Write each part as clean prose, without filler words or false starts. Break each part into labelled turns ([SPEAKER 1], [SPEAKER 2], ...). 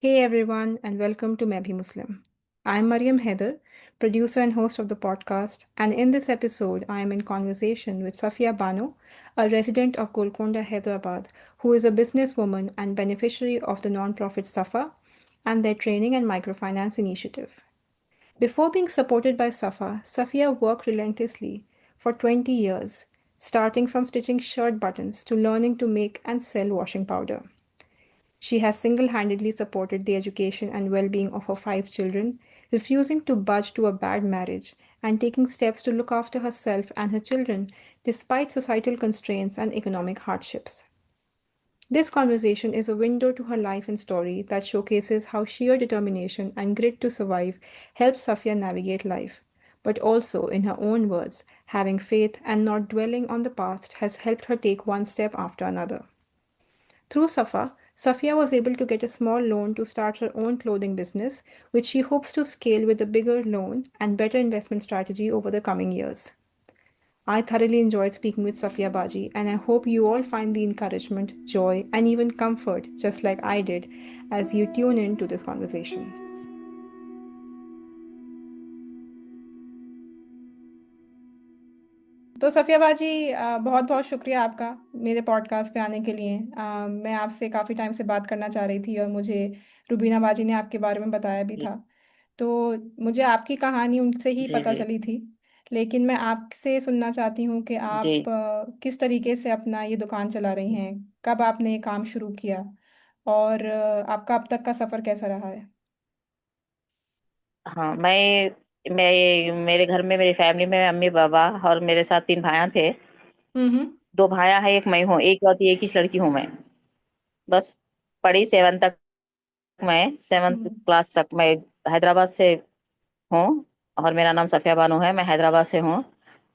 [SPEAKER 1] Hey everyone, and welcome to Maybe Muslim. I'm Mariam Heather, producer and host of the podcast, and in this episode, I am in conversation with Safia Bano, a resident of Golconda, Hyderabad, who is a businesswoman and beneficiary of the nonprofit Safa and their training and microfinance initiative. Before being supported by Safa, Safia worked relentlessly for 20 years, starting from stitching shirt buttons to learning to make and sell washing powder. She has single handedly supported the education and well being of her five children, refusing to budge to a bad marriage and taking steps to look after herself and her children despite societal constraints and economic hardships. This conversation is a window to her life and story that showcases how sheer determination and grit to survive helped Safia navigate life. But also, in her own words, having faith and not dwelling on the past has helped her take one step after another. Through Safa, Safia was able to get a small loan to start her own clothing business, which she hopes to scale with a bigger loan and better investment strategy over the coming years. I thoroughly enjoyed speaking with Safia Baji, and I hope you all find the encouragement, joy, and even comfort, just like I did, as you tune in to this conversation. तो सफ़िया बाजी, बहुत बहुत शुक्रिया आपका मेरे podcast पे आने के लिए। मैं आपसे काफ़ी टाइम से बात करना चाह रही थी और मुझे रुबीना बाजी ने आपके बारे में बताया भी
[SPEAKER 2] जी
[SPEAKER 1] था। तो मुझे आपकी कहानी उनसे ही
[SPEAKER 2] जी
[SPEAKER 1] पता
[SPEAKER 2] जी
[SPEAKER 1] चली थी, लेकिन मैं आपसे सुनना चाहती हूँ कि
[SPEAKER 2] जी।
[SPEAKER 1] आप किस तरीके से अपना ये दुकान चला रही हैं, कब आपने ये काम शुरू किया और आपका अब तक का सफ़र कैसा रहा है।
[SPEAKER 2] हाँ, मैं मेरे घर में मेरी फैमिली में अम्मी पापा और मेरे साथ तीन भाया थे।
[SPEAKER 1] हम्म।
[SPEAKER 2] दो भाया है, एक मैं हूँ, एक लौती एक ही लड़की हूँ मैं। बस पढ़ी सेवन तक। मैं सेवन्थ
[SPEAKER 1] हम्म।
[SPEAKER 2] क्लास तक मैं हैदराबाद से हूँ। और मेरा नाम सफिया बानो है, मैं हैदराबाद से हूँ।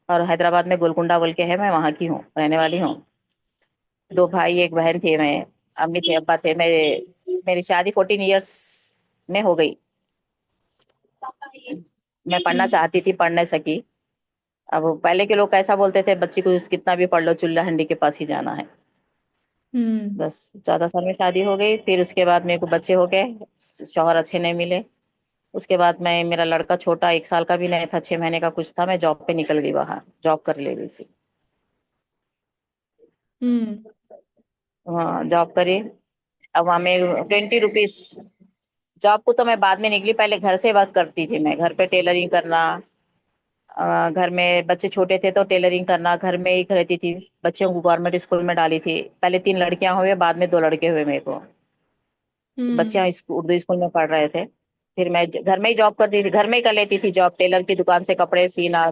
[SPEAKER 2] और हैदराबाद में गोलकुंडा बोल के है, मैं वहाँ की हूँ, रहने वाली हूँ। दो भाई एक बहन थे मैं। अम्मी थे अब्बा थे मैं। मेरी शादी 14 इयर्स में हो गई। मैं पढ़ना
[SPEAKER 1] हम्म।
[SPEAKER 2] चाहती थी, पढ़ नहीं सकी। अब पहले के लोग कैसा बोलते थे, बच्ची को कितना भी पढ़ लो, चूल्हा हंडी के पास ही जाना है।
[SPEAKER 1] हम्म।
[SPEAKER 2] बस 14 साल में शादी हो गई, फिर उसके बाद मेरे को बच्चे हो गए, शौहर अच्छे नहीं मिले। उसके बाद मैं, मेरा लड़का छोटा 1 साल का भी नहीं था, 6 महीने का कुछ था, मैं जॉब पे निकल गई, बाहर जॉब कर ले रही थी।
[SPEAKER 1] हम्म।
[SPEAKER 2] हाँ, जॉब करी। अब वहाँ में 20 रुपीज। जॉब को तो मैं बाद में निकली, पहले घर से वर्क करती थी मैं, घर पे टेलरिंग करना। घर में बच्चे छोटे थे तो टेलरिंग करना, घर में ही रहती थी। बच्चों को गवर्नमेंट स्कूल में डाली थी, पहले 3 लड़कियां हुए, बाद में 2 लड़के हुए मेरे को।
[SPEAKER 1] हम्म।
[SPEAKER 2] बच्चियां उर्दू स्कूल में पढ़ रहे थे। फिर मैं घर में ही जॉब करती थी, घर में ही कर लेती थी जॉब, टेलर की दुकान से कपड़े सीना।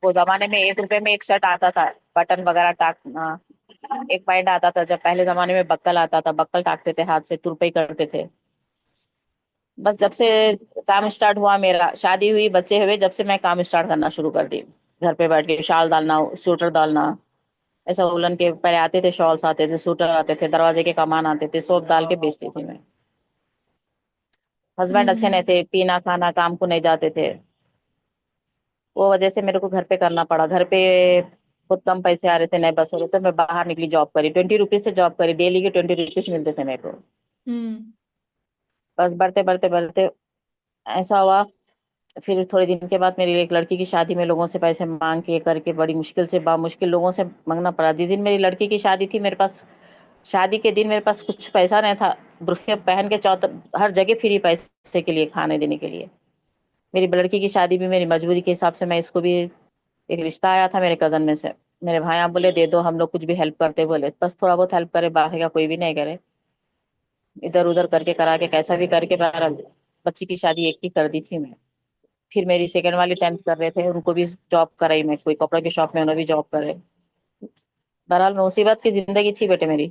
[SPEAKER 2] वो जमाने में 1 रुपए में एक शर्ट आता था, बटन वगैरह टाकना। एक पैंट आता था, जब पहले जमाने में बक्कल आता था, बक्कल टाकते थे हाथ से, तुरपाई करते थे। बस जब से काम स्टार्ट हुआ, मेरा शादी हुई, बच्चे हुए, जब से मैं काम स्टार्ट करना शुरू कर दी। घर पे बैठ के शाल डालना, स्वेटर डालना। ऐसा उलन के पहले आते थे, शॉल्स आते थे, स्वेटर आते थे, दरवाजे के कमान आते थे, सब डाल के बेचती थी मैं। हस्बैंड अच्छे नहीं
[SPEAKER 1] हम्म।
[SPEAKER 2] थे, पीना खाना काम को नहीं जाते थे। वो वजह से मेरे को घर पे करना पड़ा। घर पे बहुत कम पैसे आ रहे थे, नहीं बस हो रहे थे, मैं बाहर निकली, जॉब करी, 20 रुपीज से जॉब करी, डेली के 20 रुपीज मिलते थे मेरे को।
[SPEAKER 1] हम्म।
[SPEAKER 2] बस बढ़ते बढ़ते बढ़ते ऐसा हुआ। फिर थोड़े दिन के बाद मेरी एक लड़की की शादी में लोगों से पैसे मांग के करके, बड़ी मुश्किल से, बा मुश्किल लोगों से मांगना पड़ा। जिस दिन मेरी लड़की की शादी थी, मेरे पास शादी के दिन मेरे पास कुछ पैसा नहीं था। बुरखे पहन के हर जगह फ्री पैसे के लिए, खाने देने के लिए। मेरी लड़की की शादी भी मेरी मजबूरी के हिसाब से, मैं इसको भी, एक रिश्ता आया था मेरे कजन में से। मेरे भाई आप बोले दे दो, हम लोग कुछ भी हेल्प करते, बोले बस थोड़ा बहुत हेल्प करे, बाकी का कोई भी नहीं करे। इधर उधर करके करा के कैसा भी करके मेरा बच्ची की शादी एक की कर दी थी मैं। फिर मेरी सेकंड वाली 10th कर रहे थे, उनको भी जॉब कराई मैं, कोई कपड़े की शॉप में, उन्होंने भी जॉब करे। बहरहाल मुसीबत की जिंदगी थी बेटे मेरी।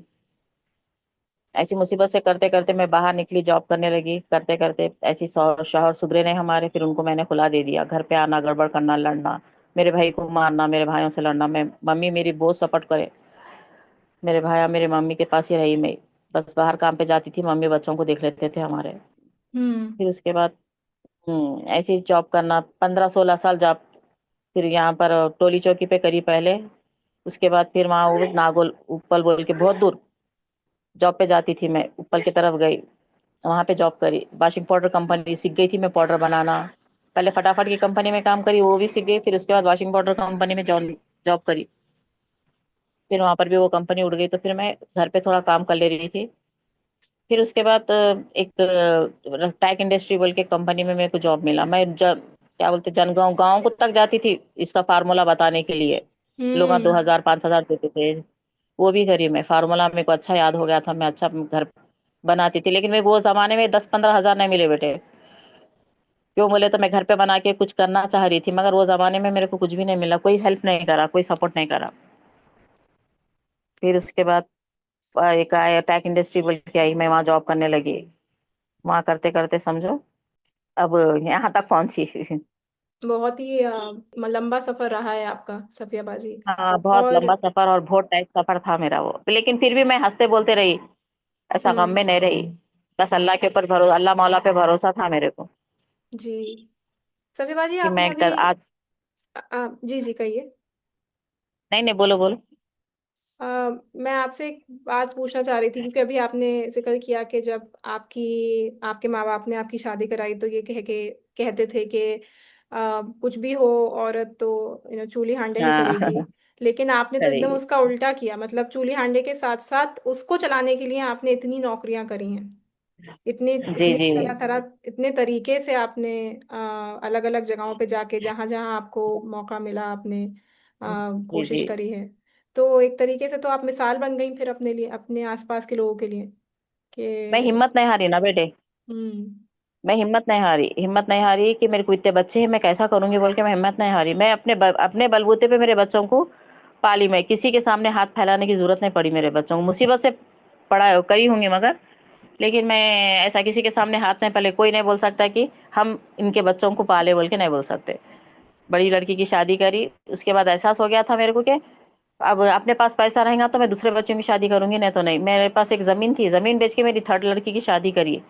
[SPEAKER 2] ऐसी मुसीबत से करते करते मैं बाहर निकली, जॉब करने लगी, करते करते ऐसी शौहर सुधरे नहीं हमारे, फिर उनको मैंने खुला दे दिया। घर पे आना, गड़बड़ करना, लड़ना, मेरे भाई को मारना, मेरे भाइयों से लड़ना। मैं, मम्मी मेरी बहुत सपोर्ट करे, मेरे भाई मेरे मम्मी के पास ही रही मैं। बस बाहर काम पे जाती थी, मम्मी बच्चों को देख लेते थे हमारे।
[SPEAKER 1] हम्म।
[SPEAKER 2] फिर उसके बाद ऐसे ही जॉब करना, 15-16 साल जॉब। फिर यहाँ पर टोली चौकी पे करी पहले। उसके बाद फिर वहाँ वो नागोल उप्पल बोल के बहुत दूर जॉब पे जाती थी मैं, उप्पल की तरफ गई। वहां पे जॉब करी, वॉशिंग पाउडर कंपनी सीख गई थी मैं पाउडर बनाना। पहले फटाफट की कंपनी में काम करी, वो भी सीख गई। फिर उसके बाद वॉशिंग पाउडर कंपनी में जॉब जॉब करी। फिर वहां पर भी वो कंपनी उड़ गई, तो फिर मैं घर पे थोड़ा काम कर ले रही थी। फिर उसके बाद एक टैक इंडस्ट्री बोल के कंपनी में मेरे को जॉब मिला। मैं जब क्या बोलते जनगांव गाँव को तक जाती थी इसका फार्मूला बताने के लिए। लोग 2,000 5,000 देते थे। वो भी करी मैं, फार्मूला मेरे को अच्छा याद हो गया था, मैं अच्छा घर बनाती थी। लेकिन मैं वो जमाने में 10-15 हजार नहीं मिले बेटे। क्यों बोले तो मैं घर पे बना के कुछ करना चाह रही थी, मगर वो जमाने में मेरे को कुछ भी नहीं मिला, कोई हेल्प नहीं करा, कोई सपोर्ट नहीं करा। फिर उसके बाद एक आया टैक इंडस्ट्री बोल के आई, मैं वहां जॉब करने लगी। वहां करते करते समझो अब यहाँ तक पहुंची।
[SPEAKER 1] बहुत ही लंबा सफर रहा है आपका, सफिया बाजी।
[SPEAKER 2] हाँ, बहुत
[SPEAKER 1] और
[SPEAKER 2] लंबा सफर और बहुत टाइट सफर था मेरा वो, लेकिन फिर भी मैं हंसते बोलते रही, ऐसा गम
[SPEAKER 1] हम्म।
[SPEAKER 2] में नहीं रही। बस अल्लाह के ऊपर भरोसा, अल्लाह मौला पे भरोसा था मेरे को
[SPEAKER 1] जी। सफिया बाजी,
[SPEAKER 2] कि
[SPEAKER 1] आपने अभी
[SPEAKER 2] आज।
[SPEAKER 1] जी जी कहिए।
[SPEAKER 2] नहीं नहीं, बोलो बोलो।
[SPEAKER 1] मैं आपसे एक बात पूछना चाह रही थी, क्योंकि अभी आपने जिक्र किया कि जब आपके माँ बाप ने आपकी शादी कराई तो ये कहते थे कि कुछ भी हो, औरत तो चूल्ही हांडे ही
[SPEAKER 2] हाँ।
[SPEAKER 1] करेगी। लेकिन आपने तो एकदम
[SPEAKER 2] करेगी।
[SPEAKER 1] उसका उल्टा किया, मतलब चूल्ही हांडे के साथ साथ उसको चलाने के लिए आपने इतनी नौकरियां करी हैं। इतने
[SPEAKER 2] जी
[SPEAKER 1] इतने
[SPEAKER 2] जी।
[SPEAKER 1] तरह तरह इतने तरीके से आपने अलग अलग जगहों पे जाके, जहां जहां आपको मौका मिला, आपने
[SPEAKER 2] जी
[SPEAKER 1] कोशिश
[SPEAKER 2] जी।
[SPEAKER 1] करी है। तो एक तरीके से तो आप मिसाल बन गई फिर अपने लिए, अपने आसपास के लोगों के लिए
[SPEAKER 2] मैं
[SPEAKER 1] कि।
[SPEAKER 2] हिम्मत नहीं हारी ना बेटे।
[SPEAKER 1] हम्म।
[SPEAKER 2] मैं हिम्मत नहीं हारी कि मेरे को इतने बच्चे हैं, मैं कैसा करूंगी बोल के मैं हिम्मत नहीं हारी। मैं अपने बलबूते पे मेरे बच्चों को पाली। मैं किसी के सामने हाथ फैलाने की जरूरत नहीं पड़ी मेरे बच्चों को। मुसीबत से पढ़ा करी होंगी, मगर लेकिन मैं ऐसा किसी के सामने हाथ नहीं फैले। कोई नहीं बोल सकता कि हम इनके बच्चों को पाले बोल के, नहीं बोल सकते। बड़ी लड़की की शादी करी, उसके बाद एहसास हो गया था मेरे को कि अब अपने पास पैसा रहेगा तो मैं दूसरे बच्चों की शादी करूंगी, नहीं तो नहीं। मेरे पास एक जमीन थी, जमीन बेच के मेरी थर्ड लड़की की शादी करी।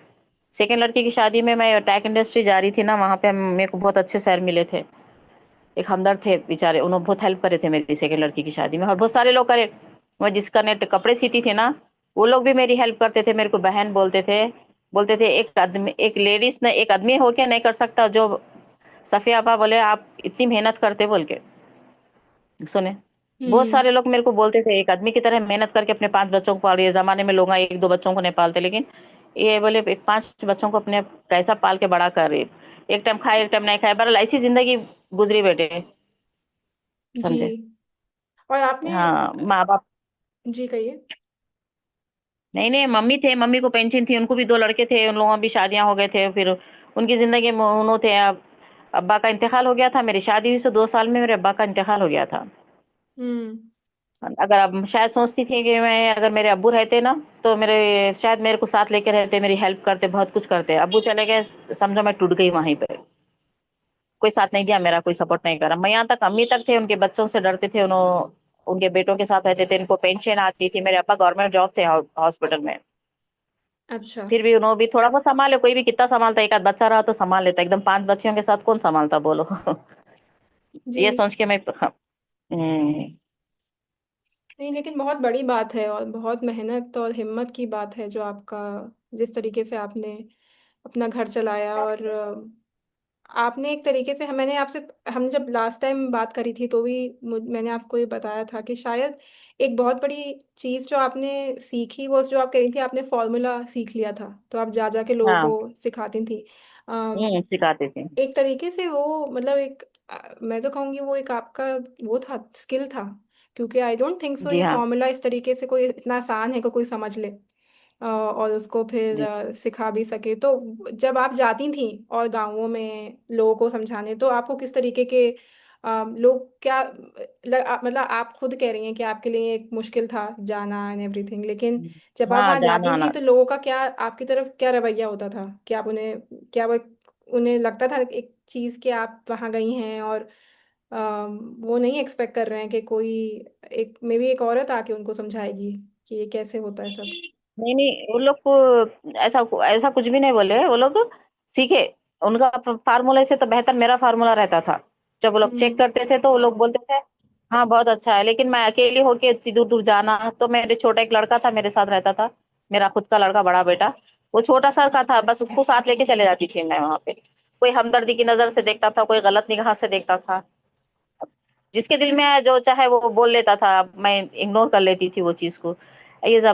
[SPEAKER 2] सेकेंड लड़की की शादी में मैं टैक इंडस्ट्री जा रही थी ना, वहां पे मेरे को बहुत अच्छे सर मिले थे। एक हमदर्द थे बेचारे, उन्होंने बहुत हेल्प करे थे मेरी सेकेंड लड़की की शादी में, और बहुत सारे लोग करे। मैं जिसका नेट कपड़े सीती थी ना, वो लोग भी मेरी हेल्प करते थे, मेरे को बहन बोलते थे। बोलते थे एक आदमी, एक लेडीज ने, एक आदमी होके नहीं कर सकता जो सफिया आपा बोले आप इतनी मेहनत करते बोल के। सुने, बहुत
[SPEAKER 1] हम्म।
[SPEAKER 2] सारे लोग मेरे को बोलते थे एक आदमी की तरह मेहनत करके अपने 5 बच्चों को पाल रही है। जमाने में लोग एक दो बच्चों को नहीं पालते, लेकिन ये बोले एक 5 बच्चों को अपने कैसा पाल के बड़ा कर रही। एक टाइम खाए एक टाइम नहीं खाए, बहरहाल ऐसी जिंदगी गुजरी बेटे,
[SPEAKER 1] जी।
[SPEAKER 2] समझे।
[SPEAKER 1] और आपने
[SPEAKER 2] हाँ, माँ बाप।
[SPEAKER 1] जी कहिए।
[SPEAKER 2] नहीं नहीं, मम्मी थे, मम्मी को पेंशन थी, उनको भी 2 लड़के थे, उन लोगों की भी शादियां हो गए थे। फिर उनकी जिंदगी में उन्होंने थे। अब अब्बा का इंतकाल हो गया था, मेरी शादी हुई से 2 साल में मेरे अब्बा का इंतकाल हो गया था।
[SPEAKER 1] हम्म।
[SPEAKER 2] अगर अब शायद सोचती थी कि मैं, अगर मेरे अब्बू रहते ना, तो मेरे शायद मेरे को साथ लेके रहते, मेरी हेल्प करते, बहुत कुछ करते। अब्बू चले गए, समझो मैं टूट गई वहीं पे। कोई साथ नहीं दिया मेरा, कोई सपोर्ट नहीं करा। मैं यहाँ तक अम्मी तक थे, उनके बच्चों से डरते थे, उन्होंने उनके बेटों के साथ रहते थे, इनको पेंशन आती थी। मेरे अब्बा गवर्नमेंट जॉब थे हॉस्पिटल में।
[SPEAKER 1] अच्छा।
[SPEAKER 2] फिर भी उन्होंने भी थोड़ा बहुत संभाले, कोई भी कितना संभालता, एक आध बच्चा रहा तो संभाल लेता, एकदम 5 बच्चियों के साथ कौन संभालता बोलो।
[SPEAKER 1] जी।
[SPEAKER 2] ये सोच के मैं
[SPEAKER 1] नहीं, लेकिन बहुत बड़ी बात है और बहुत मेहनत और हिम्मत की बात है जो आपका, जिस तरीके से आपने अपना घर चलाया। और आपने एक तरीके से, मैंने आपसे, हम जब लास्ट टाइम बात करी थी तो भी मैंने आपको ये बताया था कि शायद एक बहुत बड़ी चीज़ जो आपने सीखी, वो जो आप कह रही थी, आपने फॉर्मूला सीख लिया था तो आप जा जा के लोगों
[SPEAKER 2] हाँ।
[SPEAKER 1] को सिखाती थी।
[SPEAKER 2] सिखाते थे।
[SPEAKER 1] एक तरीके से वो मतलब एक मैं तो कहूँगी वो एक आपका वो था, स्किल था। क्योंकि आई डोंट थिंक सो
[SPEAKER 2] जी
[SPEAKER 1] ये
[SPEAKER 2] हाँ।
[SPEAKER 1] फॉर्मूला इस तरीके से कोई इतना आसान है कि कोई समझ ले और उसको फिर
[SPEAKER 2] जी।
[SPEAKER 1] सिखा भी सके। तो जब आप जाती थी और गांवों में लोगों को समझाने, तो आपको किस तरीके के लोग क्या मतलब आप खुद कह रही हैं कि आपके लिए एक मुश्किल था जाना एंड एवरीथिंग, लेकिन जब आप
[SPEAKER 2] हाँ,
[SPEAKER 1] वहां
[SPEAKER 2] जाना
[SPEAKER 1] जाती थी
[SPEAKER 2] आना।
[SPEAKER 1] तो लोगों का क्या आपकी तरफ क्या रवैया होता था कि आप उन्हें, क्या वो उन्हें लगता था एक चीज कि आप वहां गई हैं और वो नहीं एक्सपेक्ट कर रहे हैं कि कोई एक मे बी एक औरत आके उनको समझाएगी कि ये कैसे होता है सब।
[SPEAKER 2] नहीं नहीं, वो लोग को ऐसा ऐसा कुछ भी नहीं बोले वो लोग। सीखे, उनका फार्मूले से तो बेहतर मेरा फार्मूला रहता था। जब वो लोग चेक
[SPEAKER 1] हम्म।
[SPEAKER 2] करते थे तो वो लोग बोलते थे हाँ बहुत अच्छा है। लेकिन मैं अकेली होके इतनी दूर दूर जाना, तो मेरे छोटा एक लड़का था मेरे साथ रहता था, मेरा खुद का लड़का, बड़ा बेटा। वो छोटा सा का था, बस उसको साथ लेके चले जाती थी मैं वहां पे। कोई हमदर्दी की नजर से देखता था, कोई गलत निगाह से देखता था। जिसके दिल में आया जो चाहे वो बोल लेता था, मैं इग्नोर कर लेती थी वो चीज को।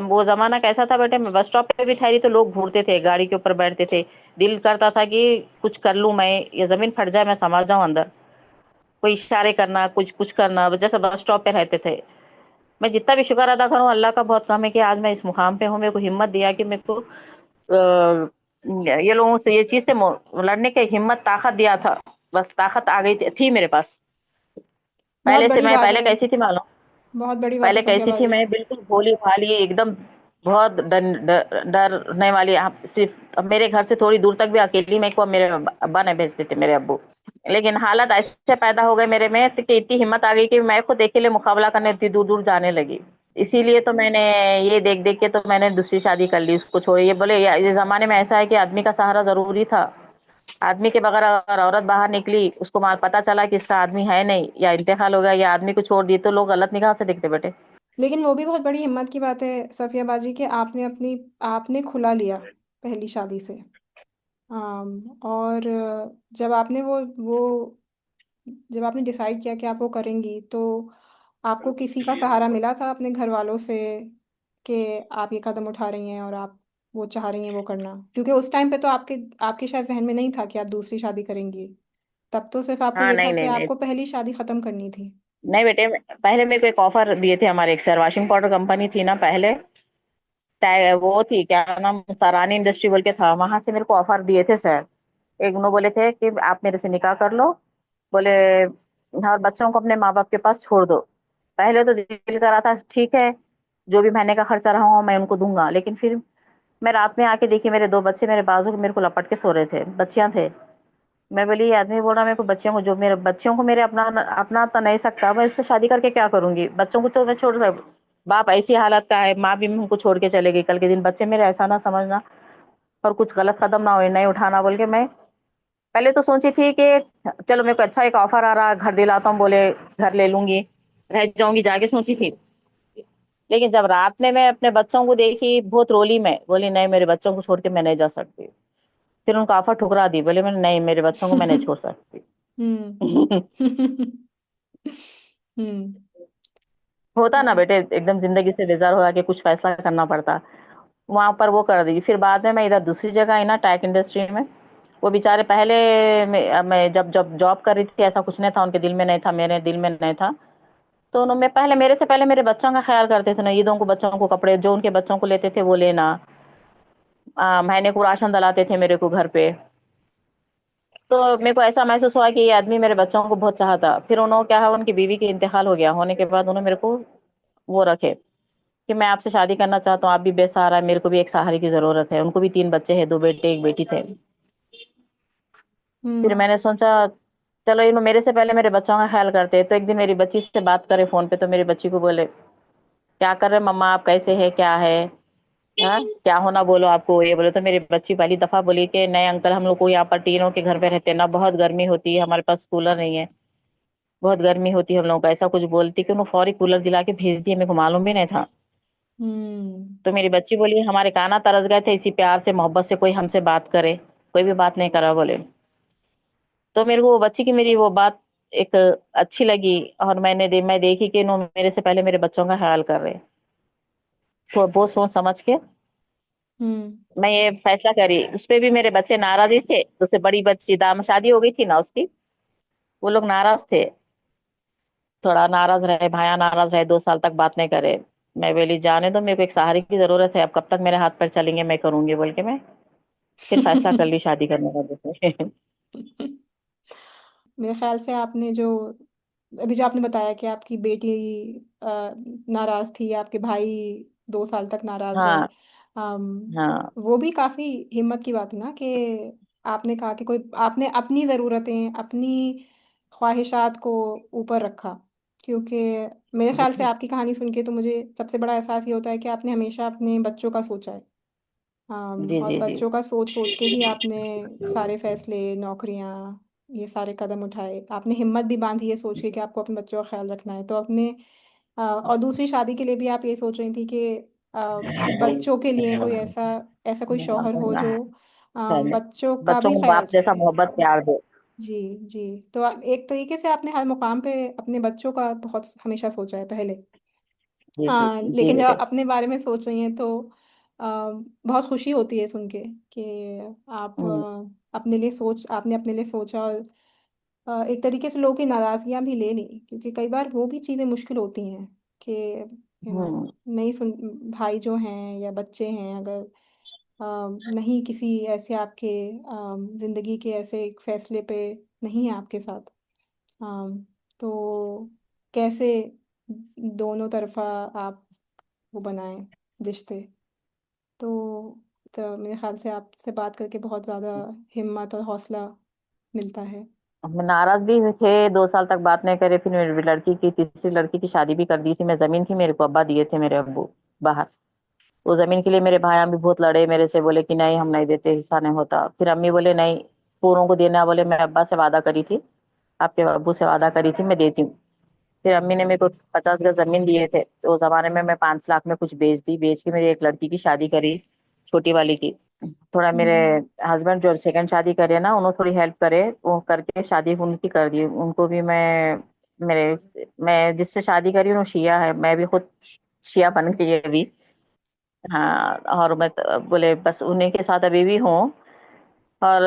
[SPEAKER 2] वो जमाना कैसा था बेटे, मैं बस स्टॉप पे भी ठहरी तो लोग घूरते थे, गाड़ी के ऊपर बैठते थे। दिल करता था कि कुछ कर लूं मैं, ये जमीन फट जाए मैं समा जाऊं अंदर। कोई इशारे करना, कुछ कुछ करना, जैसे बस स्टॉप पे रहते थे। मैं जितना भी शुक्र अदा करूं अल्लाह का, बहुत कम है कि आज मैं इस मुकाम पे हूँ। मेरे को हिम्मत दिया कि मेरे को ये लोगों से, ये चीज से लड़ने की हिम्मत, ताकत दिया था। बस ताकत आ गई थी मेरे पास।
[SPEAKER 1] बहुत
[SPEAKER 2] पहले से
[SPEAKER 1] बड़ी
[SPEAKER 2] मैं
[SPEAKER 1] बात
[SPEAKER 2] पहले
[SPEAKER 1] है।
[SPEAKER 2] कैसी थी मालूम?
[SPEAKER 1] बहुत बड़ी बात है
[SPEAKER 2] पहले
[SPEAKER 1] सफिया
[SPEAKER 2] कैसी थी
[SPEAKER 1] बाजी।
[SPEAKER 2] मैं, बिल्कुल भोली भाली एकदम। बहुत डरने वाली। सिर्फ अब मेरे घर से थोड़ी दूर तक भी अकेली मेरे को मेरे अब्बा ने भेजते थे, मेरे अब्बू। लेकिन हालत ऐसे पैदा हो गए मेरे में कि इतनी हिम्मत आ गई कि मैं खुद अकेले मुकाबला करने इतनी दूर दूर जाने लगी। इसीलिए तो मैंने, ये देख देख के तो मैंने दूसरी शादी कर ली, उसको छोड़ी। ये बोले ये जमाने में ऐसा है कि आदमी का सहारा जरूरी था। आदमी के बगैर अगर औरत बाहर निकली, उसको माल पता चला कि इसका आदमी है नहीं या इंतकाल हो गया या आदमी को छोड़ दी, तो लोग गलत निगाह से देखते बेटे।
[SPEAKER 1] लेकिन वो भी बहुत बड़ी हिम्मत की बात है सफिया बाजी कि आपने खुला लिया पहली शादी से। और जब आपने वो जब आपने डिसाइड किया कि आप वो करेंगी, तो आपको किसी का सहारा मिला था अपने घर वालों से कि आप ये कदम उठा रही हैं और आप वो चाह रही हैं वो करना? क्योंकि उस टाइम पे तो आपके आपके शायद जहन में नहीं था कि आप दूसरी शादी करेंगी। तब तो सिर्फ आपको
[SPEAKER 2] हाँ,
[SPEAKER 1] ये था
[SPEAKER 2] नहीं
[SPEAKER 1] कि
[SPEAKER 2] नहीं नहीं।
[SPEAKER 1] आपको पहली शादी खत्म करनी थी।
[SPEAKER 2] नहीं बेटे, पहले मेरे को एक ऑफर दिए थे हमारे, एक सर वॉशिंग पाउडर कंपनी थी ना पहले। वो थी क्या नाम, सरानी इंडस्ट्री बोल के था, वहां से मेरे को ऑफर दिए थे सर। एक उन्होंने बोले थे कि आप मेरे से निकाह कर लो। बोले और बच्चों को अपने माँ बाप के पास छोड़ दो। पहले तो दिल करा था ठीक है, जो भी महीने का खर्चा रहा हूँ मैं उनको दूंगा। लेकिन फिर मैं रात में आके देखी, मेरे दो बच्चे मेरे बाजू के मेरे को लपट के सो रहे थे, बच्चियां थे। मैं बोली ये आदमी बोल रहा मेरे को बच्चियों को, जो मेरे बच्चियों को मेरे अपना अपना तो नहीं सकता, मैं इससे शादी करके क्या करूंगी? बच्चों को तो मैं छोड़ सक, बाप ऐसी हालत का है, माँ भी हमको छोड़ के चले गई, कल के दिन बच्चे मेरे ऐसा ना समझना और कुछ गलत कदम ना हो, नहीं उठाना बोल के। मैं पहले तो सोची थी कि चलो मेरे को अच्छा एक ऑफर आ रहा, घर दिलाता हूँ बोले, घर ले लूंगी, रह जाऊंगी जाके, सोची थी। लेकिन जब रात में मैं अपने बच्चों को देखी, बहुत रोली, मैं बोली नहीं मेरे बच्चों को छोड़ के मैं नहीं जा सकती। फिर उनका ऑफर ठुकरा दी, बोले मैंने नहीं, मेरे बच्चों को मैं नहीं छोड़ सकती।
[SPEAKER 1] हम्म। हम्म।
[SPEAKER 2] होता ना
[SPEAKER 1] नहीं।
[SPEAKER 2] बेटे, एकदम जिंदगी से बेजार होगा कि कुछ फैसला करना पड़ता। वहां पर वो कर दी। फिर बाद में मैं इधर दूसरी जगह आई ना, टैक इंडस्ट्री में। वो बेचारे पहले, मैं जब जब जॉब कर रही थी ऐसा कुछ नहीं था, उनके दिल में नहीं था, मेरे दिल में नहीं था। तो उन्होंने पहले मेरे से पहले मेरे बच्चों का ख्याल करते थे ना, ईदों को बच्चों को कपड़े जो उनके बच्चों को लेते थे वो लेना। महीने को राशन डलाते थे मेरे को घर पे। तो मेरे को ऐसा महसूस हुआ कि ये आदमी मेरे बच्चों को बहुत चाहता। फिर उन्होंने क्या है, उनकी बीवी की इंतकाल हो गया, होने के बाद उन्होंने मेरे को वो रखे कि मैं आपसे शादी करना चाहता हूँ, आप भी बेसहारा है, मेरे को भी एक सहारे की जरूरत है। उनको भी तीन बच्चे हैं, दो बेटे एक बेटी थे। फिर
[SPEAKER 1] हम्म।
[SPEAKER 2] मैंने सोचा चलो इन्हों मेरे से पहले मेरे बच्चों का ख्याल करते हैं। तो एक दिन मेरी बच्ची से बात करे फोन पे, तो मेरी बच्ची को बोले क्या कर रहे मम्मा, आप कैसे है, क्या है, हाँ क्या होना बोलो आपको, ये बोले। तो मेरी बच्ची पहली दफा बोली कि नहीं अंकल, हम लोग को यहाँ पर टीनों के घर पे रहते हैं ना, बहुत गर्मी होती है, हमारे पास कूलर नहीं है, बहुत गर्मी होती है हम लोगों को। ऐसा कुछ बोलती कि उन्होंने फौरी कूलर दिला के भेज दिए, मेरे को मालूम भी नहीं था।
[SPEAKER 1] हम्म।
[SPEAKER 2] तो मेरी बच्ची बोली हमारे काना तरस गए थे, इसी प्यार से मोहब्बत से कोई हमसे बात करे, कोई भी बात नहीं करा बोले। तो मेरे को वो बच्ची की मेरी वो बात एक अच्छी लगी। और मैं देखी कि इन्होंने मेरे से पहले मेरे बच्चों का ख्याल कर रहे। तो बहुत सोच समझ के
[SPEAKER 1] हम्म।
[SPEAKER 2] मैं ये फैसला करी। उस पे भी मेरे बच्चे नाराज ही थे, उससे बड़ी बच्ची दाम शादी हो गई थी ना उसकी, वो लोग नाराज थे, थोड़ा नाराज रहे, भाया नाराज रहे, 2 साल तक बात नहीं करे। मैं बोली जाने दो, मेरे को एक सहारे की जरूरत है, अब कब तक मेरे हाथ पर चलेंगे, मैं करूंगी बोल के मैं फिर फैसला कर ली शादी करने का दूसरे।
[SPEAKER 1] मेरे ख्याल से आपने जो अभी जो आपने बताया कि आपकी बेटी नाराज थी, आपके भाई 2 साल तक नाराज रहे।
[SPEAKER 2] हाँ हाँ।
[SPEAKER 1] वो भी काफी हिम्मत की बात है ना कि आपने कहा कि कोई आपने अपनी ज़रूरतें, अपनी ख्वाहिशात को ऊपर रखा। क्योंकि मेरे ख्याल से आपकी कहानी सुन के तो मुझे सबसे बड़ा एहसास ये होता है कि आपने हमेशा अपने बच्चों का सोचा है।
[SPEAKER 2] जी
[SPEAKER 1] और
[SPEAKER 2] जी जी।
[SPEAKER 1] बच्चों का सोच सोच के ही आपने सारे फैसले, नौकरियां, ये सारे कदम उठाए। आपने हिम्मत भी बांधी है सोच के कि आपको अपने बच्चों का ख्याल रखना है। तो अपने और दूसरी शादी के लिए भी आप ये सोच रही थी कि बच्चों के लिए कोई ऐसा ऐसा कोई शौहर हो जो बच्चों का
[SPEAKER 2] बच्चों
[SPEAKER 1] भी
[SPEAKER 2] को
[SPEAKER 1] ख्याल
[SPEAKER 2] बाप जैसा
[SPEAKER 1] रखे।
[SPEAKER 2] मोहब्बत प्यार दे।
[SPEAKER 1] जी जी। तो एक तरीके से आपने हर मुकाम पे अपने बच्चों का बहुत हमेशा सोचा है पहले।
[SPEAKER 2] जी जी
[SPEAKER 1] हाँ,
[SPEAKER 2] जी
[SPEAKER 1] लेकिन जब आप
[SPEAKER 2] बेटे।
[SPEAKER 1] अपने बारे में सोच रही हैं तो अ, बहुत खुशी होती है सुन के कि आप
[SPEAKER 2] हम्म,
[SPEAKER 1] आपने अपने लिए सोचा, और एक तरीके से लोगों की नाराज़गियाँ भी ले ली, क्योंकि कई बार वो भी चीज़ें मुश्किल होती हैं कि
[SPEAKER 2] हम्म,
[SPEAKER 1] नहीं सुन, भाई जो हैं या बच्चे हैं, अगर नहीं किसी ऐसे आपके ज़िंदगी के ऐसे एक फैसले पे नहीं है आपके साथ, तो कैसे दोनों तरफा आप वो बनाएं रिश्ते। तो मेरे ख्याल से आपसे बात करके बहुत ज़्यादा हिम्मत और हौसला मिलता है।
[SPEAKER 2] हम नाराज भी थे, 2 साल तक बात नहीं करे, फिर मेरी लड़की की तीसरी लड़की की शादी भी कर दी थी मैं। जमीन थी मेरे को, अब्बा दिए थे मेरे अब्बू बाहर। वो जमीन के लिए मेरे भाई भी बहुत लड़े मेरे से, बोले कि नहीं हम नहीं देते, हिस्सा नहीं होता। फिर अम्मी बोले नहीं पूरों को देना, बोले मैं अब्बा से वादा करी थी, आपके अब्बू से वादा करी थी मैं देती हूँ। फिर अम्मी ने मेरे को 50 गज जमीन दिए थे, तो उस जमाने में मैं 5 लाख में कुछ बेच दी, बेच के मेरी एक लड़की की शादी करी, छोटी वाली की। थोड़ा मेरे
[SPEAKER 1] हम्म
[SPEAKER 2] हस्बैंड जो सेकंड शादी करे ना, उन्होंने थोड़ी हेल्प करे, वो करके शादी उनकी कर दी। उनको भी मैं जिससे शादी करी हूँ शिया है, मैं भी खुद शिया बन गई है अभी। हाँ, और मैं बोले बस उन्हीं के साथ अभी भी हूँ। और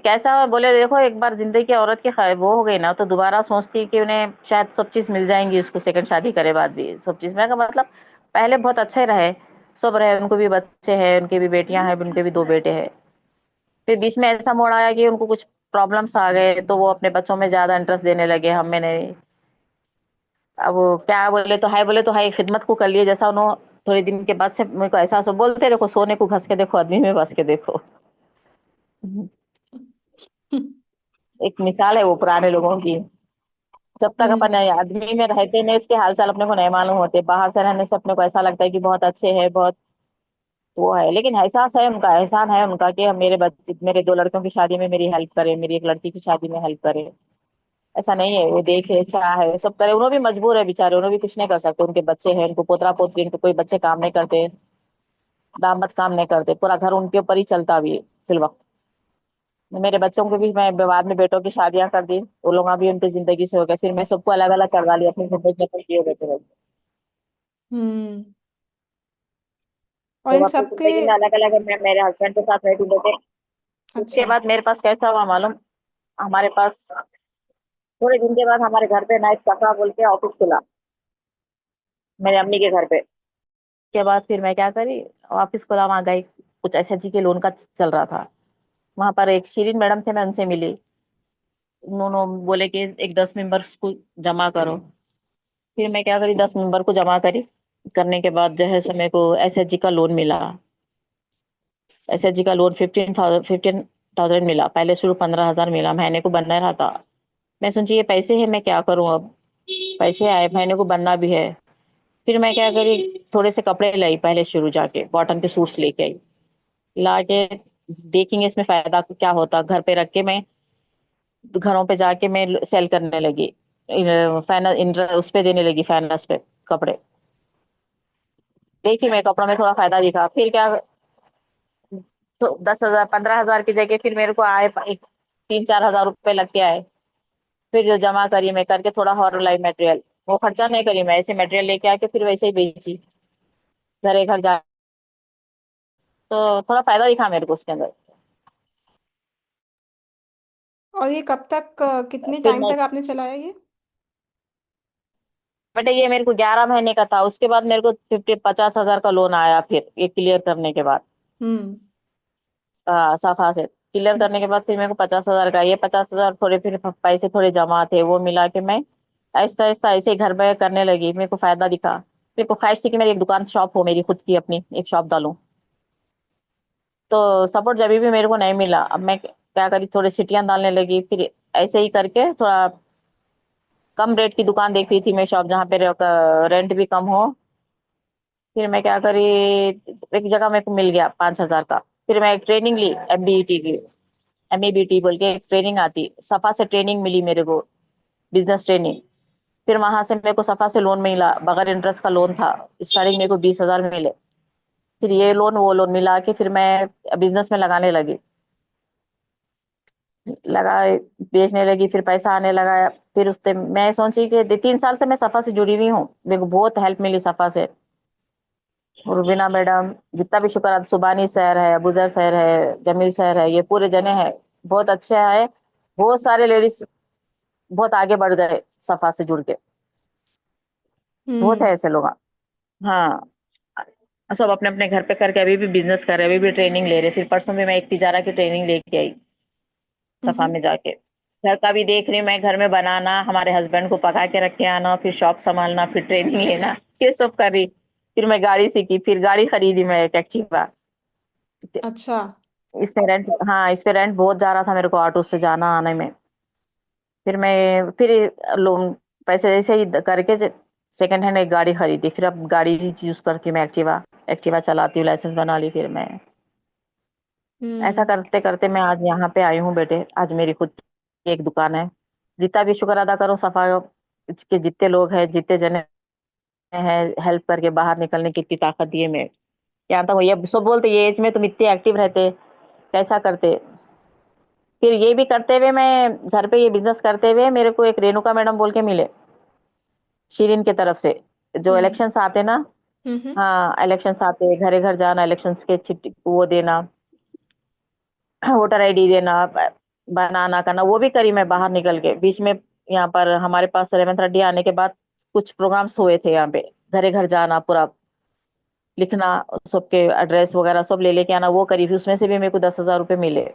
[SPEAKER 2] कैसा बोले देखो, एक बार जिंदगी की औरत की वो हो गई ना, तो दोबारा सोचती है कि उन्हें शायद सब चीज मिल जाएंगी उसको, सेकंड शादी करे बाद भी सब चीज। मैं का मतलब पहले बहुत अच्छे रहे, सब रहे, उनको भी बच्चे हैं, उनके भी बेटियां हैं, उनके भी 2 बेटे हैं। फिर बीच में ऐसा मोड़ आया कि उनको कुछ प्रॉब्लम्स आ गए, तो वो अपने बच्चों में ज्यादा इंटरेस्ट देने लगे, हम में नहीं। अब वो क्या बोले तो है, खिदमत को कर लिए जैसा उन्होंने। थोड़े दिन के बाद से मेरे को एहसास हो, बोलते देखो सोने को घस के देखो, आदमी में बस के देखो। एक मिसाल है वो पुराने लोगों की। जब तक अपन
[SPEAKER 1] हम्म
[SPEAKER 2] आदमी में रहते नहीं, उसके हाल चाल अपने को नहीं मालूम होते, बाहर से रहने से अपने को ऐसा लगता है कि बहुत अच्छे हैं, बहुत वो है। लेकिन एहसास है उनका, एहसान है उनका कि हम मेरे बच्चे, मेरे 2 लड़कियों की शादी में मेरी हेल्प करे, मेरी एक लड़की की शादी में हेल्प करे। ऐसा नहीं है वो देखे चाहे सब करे, उन्होंने भी मजबूर है बेचारे, उन्होंने भी कुछ नहीं कर सकते, उनके बच्चे हैं, उनको पोतरा पोतरी, उनको कोई बच्चे काम नहीं करते, दामाद काम नहीं करते, पूरा घर उनके ऊपर ही चलता भी है फिल वक्त। मेरे बच्चों को भी मैं बाद में बेटों की शादियां कर दी, वो लोग अभी उनकी जिंदगी से हो गए, फिर मैं सबको अलग अलग करवा लिया अपनी जिंदगी में, किए बेटे लोग।
[SPEAKER 1] हम्म। और
[SPEAKER 2] तो
[SPEAKER 1] इन
[SPEAKER 2] अपनी
[SPEAKER 1] सबके।
[SPEAKER 2] जिंदगी में अलग अलग है, मैं मेरे हस्बैंड के साथ रहती बेटे। उसके
[SPEAKER 1] अच्छा।
[SPEAKER 2] बाद मेरे पास कैसा हुआ मालूम, हमारे पास थोड़े दिन के बाद हमारे घर पे नाइट कफा बोल के ऑफिस खुला, मेरे अम्मी के घर पे। के बाद फिर मैं क्या करी, ऑफिस खुला, वहां गई, कुछ एसएचजी के लोन का चल रहा था। वहां पर एक शिरीन मैडम थे, मैं उनसे मिली। उन्होंने बोले कि एक 10 मेंबर को जमा करो। फिर मैं क्या करी, 10 मेंबर को जमा करी। करने के बाद जो है सो मेरे को एसएचजी का लोन मिला। एसएचजी का लोन 15,000 मिला, पहले शुरू 15,000 मिला, महीने को बनना रहा था। मैं सोची ये पैसे है, मैं क्या करूं अब, पैसे आए, महीने को बनना भी है। फिर मैं क्या करी, थोड़े से कपड़े लाई, पहले शुरू जाके कॉटन के सूट्स लेके आई, ला के देखेंगे इसमें फायदा क्या होता, घर पे रख के मैं घरों पे जाके मैं सेल करने लगी। फैन उस पे देने लगी, फैनस पे कपड़े। देखिए मैं कपड़ों में थोड़ा फायदा दिखा, फिर क्या, तो 10,000 15,000 की जगह फिर मेरे को आए एक 3-4 हज़ार रुपए लग के आए। फिर जो जमा करी मैं करके, थोड़ा और लाई मटेरियल, वो खर्चा नहीं करी मैं, ऐसे मटेरियल लेके आके फिर वैसे ही बेची, घर घर जा। तो थोड़ा फायदा दिखा मेरे को उसके अंदर।
[SPEAKER 1] और ये कब तक, कितने
[SPEAKER 2] फिर
[SPEAKER 1] टाइम
[SPEAKER 2] मैं
[SPEAKER 1] तक आपने चलाया ये?
[SPEAKER 2] बेटे, ये मेरे को 11 महीने का था, उसके बाद मेरे को 50,000 का लोन आया, फिर ये क्लियर करने के बाद।
[SPEAKER 1] हम्म।
[SPEAKER 2] सफा से क्लियर करने के बाद फिर मेरे को 50,000 का, ये 50,000 थोड़े फिर पैसे थोड़े जमा थे, वो मिला के मैं ऐसा ऐसा ऐसे ही घर में करने लगी, मेरे को फायदा दिखा। मेरे को ख्वाहिश थी कि मेरी एक दुकान शॉप हो, मेरी खुद की अपनी एक शॉप डालूं। तो सपोर्ट जब भी मेरे को नहीं मिला, अब मैं क्या करी, थोड़ी सिटियां डालने लगी, फिर ऐसे ही करके थोड़ा कम रेट की दुकान देख रही थी मैं, शॉप जहाँ पे रेंट भी कम हो। फिर मैं क्या करी, एक जगह मेरे को मिल गया 5,000 का। फिर मैं एक ट्रेनिंग ली, एमबीईटी की, एमईबीटी बोल के एक ट्रेनिंग आती, सफा से ट्रेनिंग मिली मेरे को, बिजनेस ट्रेनिंग। फिर वहां से मेरे को सफा से लोन मिला, बगैर इंटरेस्ट का लोन था, स्टार्टिंग मेरे को 20,000 मिले। फिर ये लोन वो लोन मिला के फिर मैं बिजनेस में लगाने लगी। लगा बेचने लगी, फिर पैसा आने लगा। फिर उससे मैं सोची कि 3 साल से मैं सफा से जुड़ी हुई हूँ, मेरे को बहुत हेल्प मिली सफा से। रुबीना मैडम, जितना भी शुक्र, सुबानी सर है, अबूजर सर है, जमील सर है, ये पूरे जने हैं, बहुत अच्छे है। बहुत सारे लेडीज बहुत आगे बढ़ गए सफा से जुड़ के। बहुत है
[SPEAKER 1] हम्म।
[SPEAKER 2] ऐसे लोग। हाँ, सब अपने अपने घर पे करके अभी भी बिजनेस कर रहे हैं, अभी भी ट्रेनिंग ले रहे हैं। फिर परसों भी मैं एक तिजारा की ट्रेनिंग लेके आई, सफा
[SPEAKER 1] हम्म।
[SPEAKER 2] में जाके। घर का भी देख रही हूँ मैं, घर में बनाना, हमारे हस्बैंड को पका के रख के आना, फिर शॉप संभालना, फिर ट्रेनिंग लेना, ये सब कर रही। फिर मैं गाड़ी सीखी, फिर गाड़ी खरीदी मैं एक एक्टिवा।
[SPEAKER 1] अच्छा।
[SPEAKER 2] इसमें रेंट, हाँ इस पे रेंट बहुत जा रहा था मेरे को ऑटो से जाना आने में। फिर मैं फिर लोन पैसे ऐसे ही करके सेकंड हैंड एक गाड़ी खरीदी। फिर अब गाड़ी भी यूज करती हूँ मैं, एक्टिवा। एक्टिवा चलाती हूँ, लाइसेंस बना ली फिर मैं। ऐसा
[SPEAKER 1] हम्म।
[SPEAKER 2] करते करते मैं आज यहाँ पे आई हूँ बेटे। आज मेरी खुद की एक दुकान है। जितना भी शुक्र अदा करो सफा के जितने लोग हैं, जितने जने हैं, हेल्प करके बाहर निकलने की इतनी ताकत दिए। मैं जानता हूँ, ये सब बोलते ये एज में तुम इतने एक्टिव रहते, कैसा करते। फिर ये भी करते हुए, मैं घर पे ये बिजनेस करते हुए मेरे को एक रेणुका मैडम बोल के मिले, शीरिन की तरफ से। जो
[SPEAKER 1] हम्म।
[SPEAKER 2] इलेक्शंस आते ना,
[SPEAKER 1] हम्म।
[SPEAKER 2] हाँ इलेक्शंस आते, घरे घर जाना, इलेक्शंस के चिट्ठी वो देना, वोटर आईडी देना, बनाना करना, वो भी करी मैं बाहर निकल के। बीच में यहाँ पर हमारे पास रेवंत रेड्डी आने के बाद कुछ प्रोग्राम्स हुए थे यहाँ पे, घरे घर जाना, पूरा लिखना, सबके एड्रेस वगैरह सब ले लेके आना, वो करी। फिर उसमें से भी मेरे को 10,000 रुपये मिले।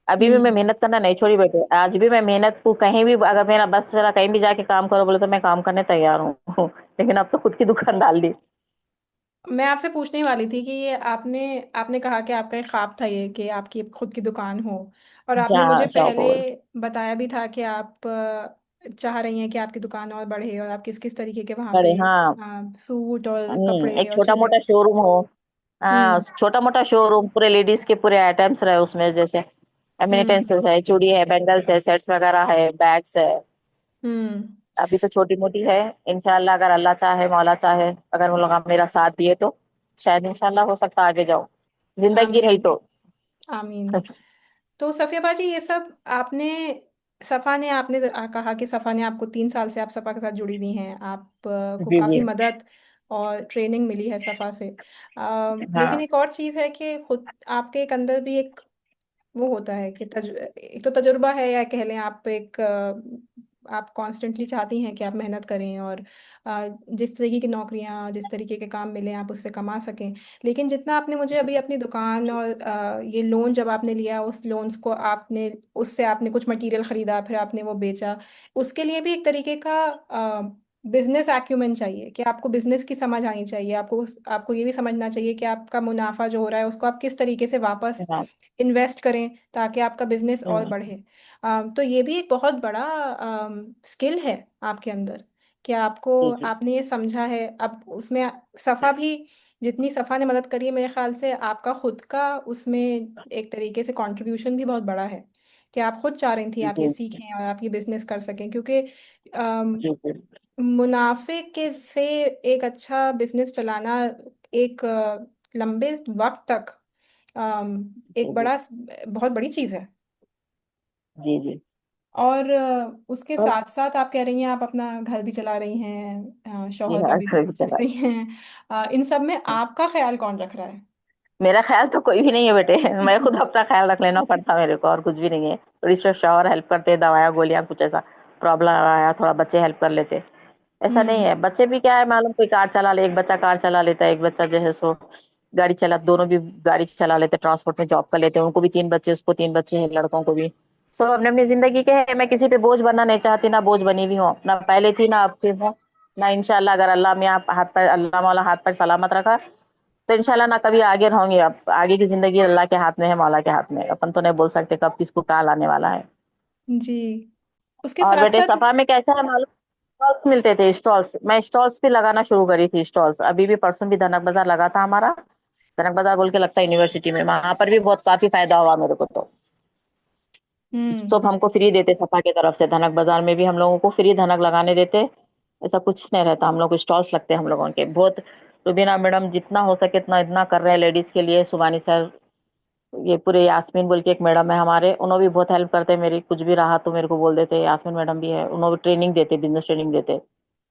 [SPEAKER 2] अभी भी मैं
[SPEAKER 1] हम्म।
[SPEAKER 2] मेहनत करना नहीं छोड़ी बेटे। आज भी मैं मेहनत को कहीं भी, अगर मेरा बस चला कहीं भी जाके काम करो बोले तो मैं काम करने तैयार हूँ। लेकिन अब तो खुद की दुकान डाल दी।
[SPEAKER 1] मैं आपसे पूछने ही वाली थी कि ये आपने आपने कहा कि आपका एक ख्वाब था ये कि आपकी खुद की दुकान हो। और आपने मुझे
[SPEAKER 2] जहाँ शॉप
[SPEAKER 1] पहले
[SPEAKER 2] हो।
[SPEAKER 1] बताया भी था कि आप चाह रही हैं कि आपकी दुकान और बढ़े और आप किस किस तरीके के वहाँ पे
[SPEAKER 2] अरे हाँ।
[SPEAKER 1] सूट और कपड़े
[SPEAKER 2] एक
[SPEAKER 1] और
[SPEAKER 2] छोटा
[SPEAKER 1] चीज़ें।
[SPEAKER 2] मोटा शोरूम हो। हाँ,
[SPEAKER 1] हम्म।
[SPEAKER 2] छोटा मोटा शोरूम, पूरे लेडीज के पूरे आइटम्स रहे उसमें, जैसे
[SPEAKER 1] हम्म।
[SPEAKER 2] एमिनिटेंसेस है, चूड़ी है, बैंगल्स है, सेट्स वगैरह है, बैग्स है।
[SPEAKER 1] हम्म।
[SPEAKER 2] अभी तो छोटी मोटी है। इंशाल्लाह अगर अल्लाह चाहे, मौला चाहे, अगर वो लोग मेरा साथ दिए तो शायद इंशाल्लाह हो सकता आगे जाओ, जिंदगी रही
[SPEAKER 1] आमीन।
[SPEAKER 2] तो।
[SPEAKER 1] आमीन। तो सफ़िया बाजी ये सब आपने सफ़ा ने आपने कहा कि सफ़ा ने आपको 3 साल से आप सफ़ा के साथ जुड़ी हुई हैं, आप को
[SPEAKER 2] जी जी।
[SPEAKER 1] काफ़ी मदद और ट्रेनिंग मिली है सफ़ा से। लेकिन
[SPEAKER 2] हाँ
[SPEAKER 1] एक और चीज़ है कि खुद आपके एक अंदर भी एक वो होता है कि एक तो तजुर्बा है, या कह लें आप एक आप कॉन्स्टेंटली चाहती हैं कि आप मेहनत करें और जिस तरीके की नौकरियां, जिस तरीके के काम मिले आप उससे कमा सकें। लेकिन जितना आपने मुझे अभी अपनी दुकान और ये लोन जब आपने लिया, उस लोन्स को आपने उससे आपने कुछ मटेरियल ख़रीदा, फिर आपने वो बेचा, उसके लिए भी एक तरीके का बिजनेस एक्यूमेन चाहिए कि आपको बिजनेस की समझ आनी चाहिए। आपको आपको ये भी समझना चाहिए कि आपका मुनाफा जो हो रहा है उसको आप किस तरीके से वापस
[SPEAKER 2] हाँ।
[SPEAKER 1] इन्वेस्ट करें ताकि आपका बिजनेस और
[SPEAKER 2] हम्म,
[SPEAKER 1] बढ़े। तो ये भी एक बहुत बड़ा स्किल है आपके अंदर कि आपको
[SPEAKER 2] जी जी
[SPEAKER 1] आपने ये समझा है। अब उसमें सफ़ा भी, जितनी सफ़ा ने मदद करी है मेरे ख्याल से आपका खुद का उसमें एक तरीके से कंट्रीब्यूशन भी बहुत बड़ा है कि आप खुद चाह रही थी आप ये
[SPEAKER 2] जी
[SPEAKER 1] सीखें और आप ये बिजनेस कर सकें, क्योंकि अम,
[SPEAKER 2] जी जी
[SPEAKER 1] मुनाफे के से एक अच्छा बिजनेस चलाना एक लंबे वक्त तक
[SPEAKER 2] जी
[SPEAKER 1] एक
[SPEAKER 2] जी
[SPEAKER 1] बड़ा बहुत बड़ी चीज़ है।
[SPEAKER 2] जी जी।
[SPEAKER 1] और उसके
[SPEAKER 2] और
[SPEAKER 1] साथ साथ आप कह रही हैं आप अपना घर भी चला रही हैं,
[SPEAKER 2] जी
[SPEAKER 1] शौहर का
[SPEAKER 2] हाँ,
[SPEAKER 1] भी
[SPEAKER 2] घर भी
[SPEAKER 1] देख
[SPEAKER 2] चला।
[SPEAKER 1] रही हैं। इन सब में आपका ख्याल कौन रख रहा है?
[SPEAKER 2] मेरा ख्याल तो कोई भी नहीं है बेटे। मैं खुद अपना ख्याल रख लेना पड़ता मेरे को, और कुछ भी नहीं है। थोड़ी सी शॉवर हेल्प करते, दवाया गोलियां कुछ ऐसा प्रॉब्लम आया, थोड़ा बच्चे हेल्प कर लेते। ऐसा नहीं
[SPEAKER 1] हम्म।
[SPEAKER 2] है। बच्चे भी क्या है मालूम, कोई कार चला ले, एक बच्चा कार चला लेता है, एक बच्चा जो है सो गाड़ी चला, दोनों भी गाड़ी चला लेते, ट्रांसपोर्ट में जॉब कर लेते हैं। उनको भी 3 बच्चे, उसको 3 बच्चे हैं, लड़कों को भी। सब अपने अपनी जिंदगी के है। मैं किसी पे बोझ बनना नहीं चाहती, ना बोझ बनी हुई हूँ, ना पहले थी ना अब फिर हूँ, ना इंशाल्लाह। अगर अल्लाह में आप हाथ पर, अल्लाह मौला हाथ पर सलामत रखा तो इंशाल्लाह ना कभी आगे रहूंगी। अब आगे की जिंदगी अल्लाह के हाथ में है, मौला के हाथ में। अपन तो नहीं बोल सकते कब किसको काल आने वाला है।
[SPEAKER 1] जी। उसके
[SPEAKER 2] और
[SPEAKER 1] साथ
[SPEAKER 2] बेटे
[SPEAKER 1] साथ
[SPEAKER 2] सफा में कैसा है मालूम, स्टॉल्स मिलते थे, स्टॉल्स। मैं स्टॉल्स भी लगाना शुरू करी थी, स्टॉल्स। अभी भी परसों भी धनक बाजार लगा था हमारा। धनक बाजार बोल के लगता है यूनिवर्सिटी में, वहां पर भी बहुत काफी फायदा हुआ मेरे को तो।
[SPEAKER 1] हम्म।
[SPEAKER 2] सब हमको फ्री देते सफा की तरफ से, धनक बाजार में भी हम लोगों को फ्री धनक लगाने देते। ऐसा कुछ नहीं रहता, हम लोग स्टॉल्स लगते हैं हम लोगों के बहुत। रुबीना मैडम जितना हो सके इतना इतना कर रहे हैं लेडीज के लिए। सुबानी सर, ये पूरे यास्मीन बोल के एक मैडम है हमारे, उन्होंने भी बहुत हेल्प करते हैं मेरी, कुछ भी रहा तो मेरे को बोल देते। यास्मीन मैडम भी है, उन्होंने भी ट्रेनिंग देते, बिजनेस ट्रेनिंग देते।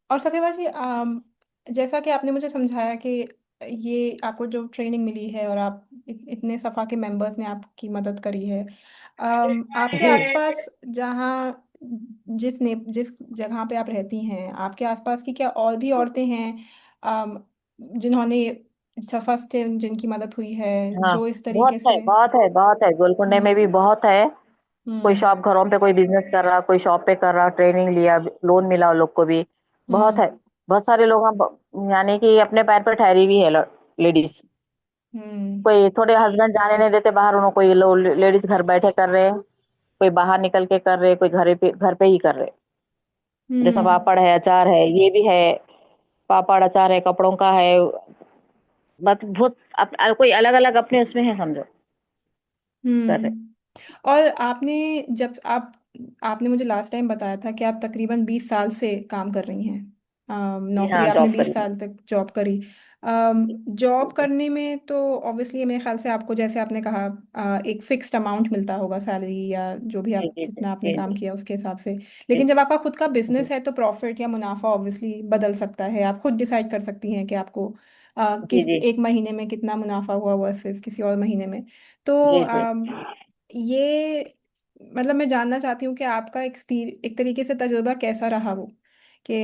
[SPEAKER 1] और सफीवा जी, जैसा कि आपने मुझे समझाया कि ये आपको जो ट्रेनिंग मिली है और आप इतने सफ़ा के मेंबर्स ने आपकी मदद करी है, आपके
[SPEAKER 2] जी
[SPEAKER 1] आसपास जहाँ जिस जगह पे आप रहती हैं, आपके आसपास की क्या और भी औरतें हैं अम, जिन्होंने सफ़ा से जिनकी मदद हुई है,
[SPEAKER 2] हाँ,
[SPEAKER 1] जो इस
[SPEAKER 2] बहुत
[SPEAKER 1] तरीके
[SPEAKER 2] है
[SPEAKER 1] से।
[SPEAKER 2] बहुत है बहुत है, गोलकुंडे में भी
[SPEAKER 1] हम्म।
[SPEAKER 2] बहुत है। कोई
[SPEAKER 1] हम्म।
[SPEAKER 2] शॉप घरों पे कोई बिजनेस कर रहा, कोई शॉप पे कर रहा, ट्रेनिंग लिया, लोन मिला उन लोग को भी। बहुत है,
[SPEAKER 1] हम्म।
[SPEAKER 2] बहुत सारे लोग हम यानी कि अपने पैर पर ठहरी हुई है लेडीज।
[SPEAKER 1] हम्म।
[SPEAKER 2] कोई थोड़े हस्बैंड जाने नहीं देते बाहर, उन्होंने कोई लेडीज घर बैठे कर रहे हैं, कोई बाहर निकल के कर रहे, कोई घर पे ही कर रहे। जैसा
[SPEAKER 1] हम्म।
[SPEAKER 2] पापड़ है, अचार है, ये भी है। पापड़ अचार है, कपड़ों का है। बस बहुत कोई अलग अलग अपने उसमें है, समझो, कर रहे।
[SPEAKER 1] हम्म। और जब आपने मुझे लास्ट टाइम बताया था कि आप तकरीबन 20 साल से काम कर रही हैं।
[SPEAKER 2] जी
[SPEAKER 1] नौकरी
[SPEAKER 2] हाँ,
[SPEAKER 1] आपने
[SPEAKER 2] जॉब
[SPEAKER 1] 20 साल
[SPEAKER 2] करी।
[SPEAKER 1] तक जॉब करी। जॉब करने में तो ऑब्वियसली मेरे ख्याल से आपको, जैसे आपने कहा, एक फिक्स्ड अमाउंट मिलता होगा सैलरी, या जो भी
[SPEAKER 2] जी
[SPEAKER 1] आप
[SPEAKER 2] जी जी
[SPEAKER 1] जितना आपने
[SPEAKER 2] जी
[SPEAKER 1] काम
[SPEAKER 2] जी
[SPEAKER 1] किया उसके हिसाब से।
[SPEAKER 2] जी
[SPEAKER 1] लेकिन जब आपका खुद का
[SPEAKER 2] जी
[SPEAKER 1] बिजनेस है तो प्रॉफिट या मुनाफा ऑब्वियसली बदल सकता है। आप खुद डिसाइड कर सकती हैं कि आपको
[SPEAKER 2] जी
[SPEAKER 1] किस
[SPEAKER 2] जी
[SPEAKER 1] एक महीने में कितना मुनाफा हुआ वर्सेस किसी और महीने में। तो
[SPEAKER 2] जी जी।
[SPEAKER 1] ये मतलब मैं जानना चाहती हूँ कि आपका एक तरीके से तजुर्बा कैसा रहा वो, कि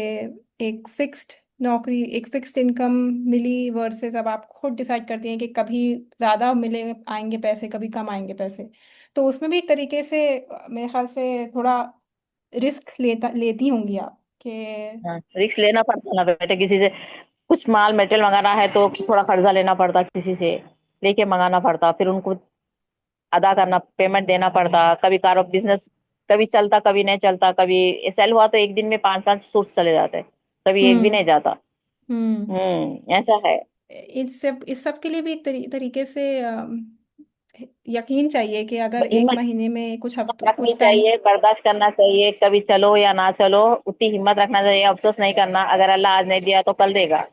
[SPEAKER 1] एक फिक्स्ड नौकरी, एक फिक्स्ड इनकम मिली वर्सेस अब आप खुद डिसाइड करती हैं कि कभी ज़्यादा मिले आएंगे पैसे, कभी कम आएंगे पैसे। तो उसमें भी एक तरीके से मेरे ख्याल से थोड़ा रिस्क लेती होंगी आप कि।
[SPEAKER 2] हाँ, रिस्क लेना पड़ता ना बेटे, किसी से कुछ माल मटेरियल मंगाना है तो थोड़ा कर्जा लेना पड़ता, किसी से लेके मंगाना पड़ता, फिर उनको अदा करना, पेमेंट देना पड़ता। कभी कारो बिजनेस कभी चलता, कभी नहीं चलता। कभी सेल हुआ तो एक दिन में 5-5 सूट चले जाते, कभी एक भी
[SPEAKER 1] हम्म।
[SPEAKER 2] नहीं जाता।
[SPEAKER 1] हम्म।
[SPEAKER 2] ऐसा है।
[SPEAKER 1] इस सब के लिए भी एक तरीके से यकीन चाहिए कि अगर एक
[SPEAKER 2] हिम्मत
[SPEAKER 1] महीने में
[SPEAKER 2] रखनी
[SPEAKER 1] कुछ टाइम।
[SPEAKER 2] चाहिए, बर्दाश्त करना चाहिए, कभी चलो या ना चलो, उतनी हिम्मत रखना चाहिए, अफसोस नहीं करना। अगर अल्लाह आज नहीं दिया तो कल देगा,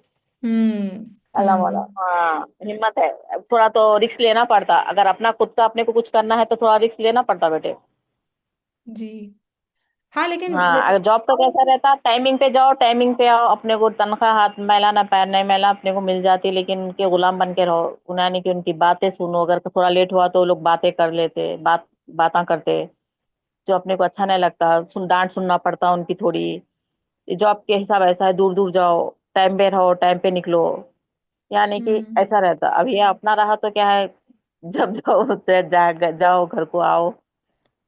[SPEAKER 1] हम्म।
[SPEAKER 2] अल्लाह मौला।
[SPEAKER 1] हम्म।
[SPEAKER 2] हाँ, हिम्मत है। थोड़ा तो रिस्क लेना पड़ता, अगर अपना खुद का अपने को कुछ करना है तो थोड़ा रिस्क लेना पड़ता बेटे।
[SPEAKER 1] जी। हाँ, लेकिन
[SPEAKER 2] हाँ, अगर जॉब का कैसा रहता, टाइमिंग पे जाओ, टाइमिंग पे आओ, अपने को तनख्वाह हाथ मैला ना पैर नहीं मैला, अपने को मिल जाती। लेकिन उनके गुलाम बन के रहो, उन्हें कि उनकी बातें सुनो। अगर थोड़ा लेट हुआ तो लोग बातें कर लेते, बातें करते, जो अपने को अच्छा नहीं लगता। डांट सुनना पड़ता उनकी थोड़ी। जॉब के हिसाब ऐसा है, दूर दूर जाओ, टाइम पे रहो, टाइम पे निकलो, यानी कि
[SPEAKER 1] हम्म।
[SPEAKER 2] ऐसा रहता। अब ये अपना रहा तो क्या है, जब जाओ तो जाओ, घर को आओ।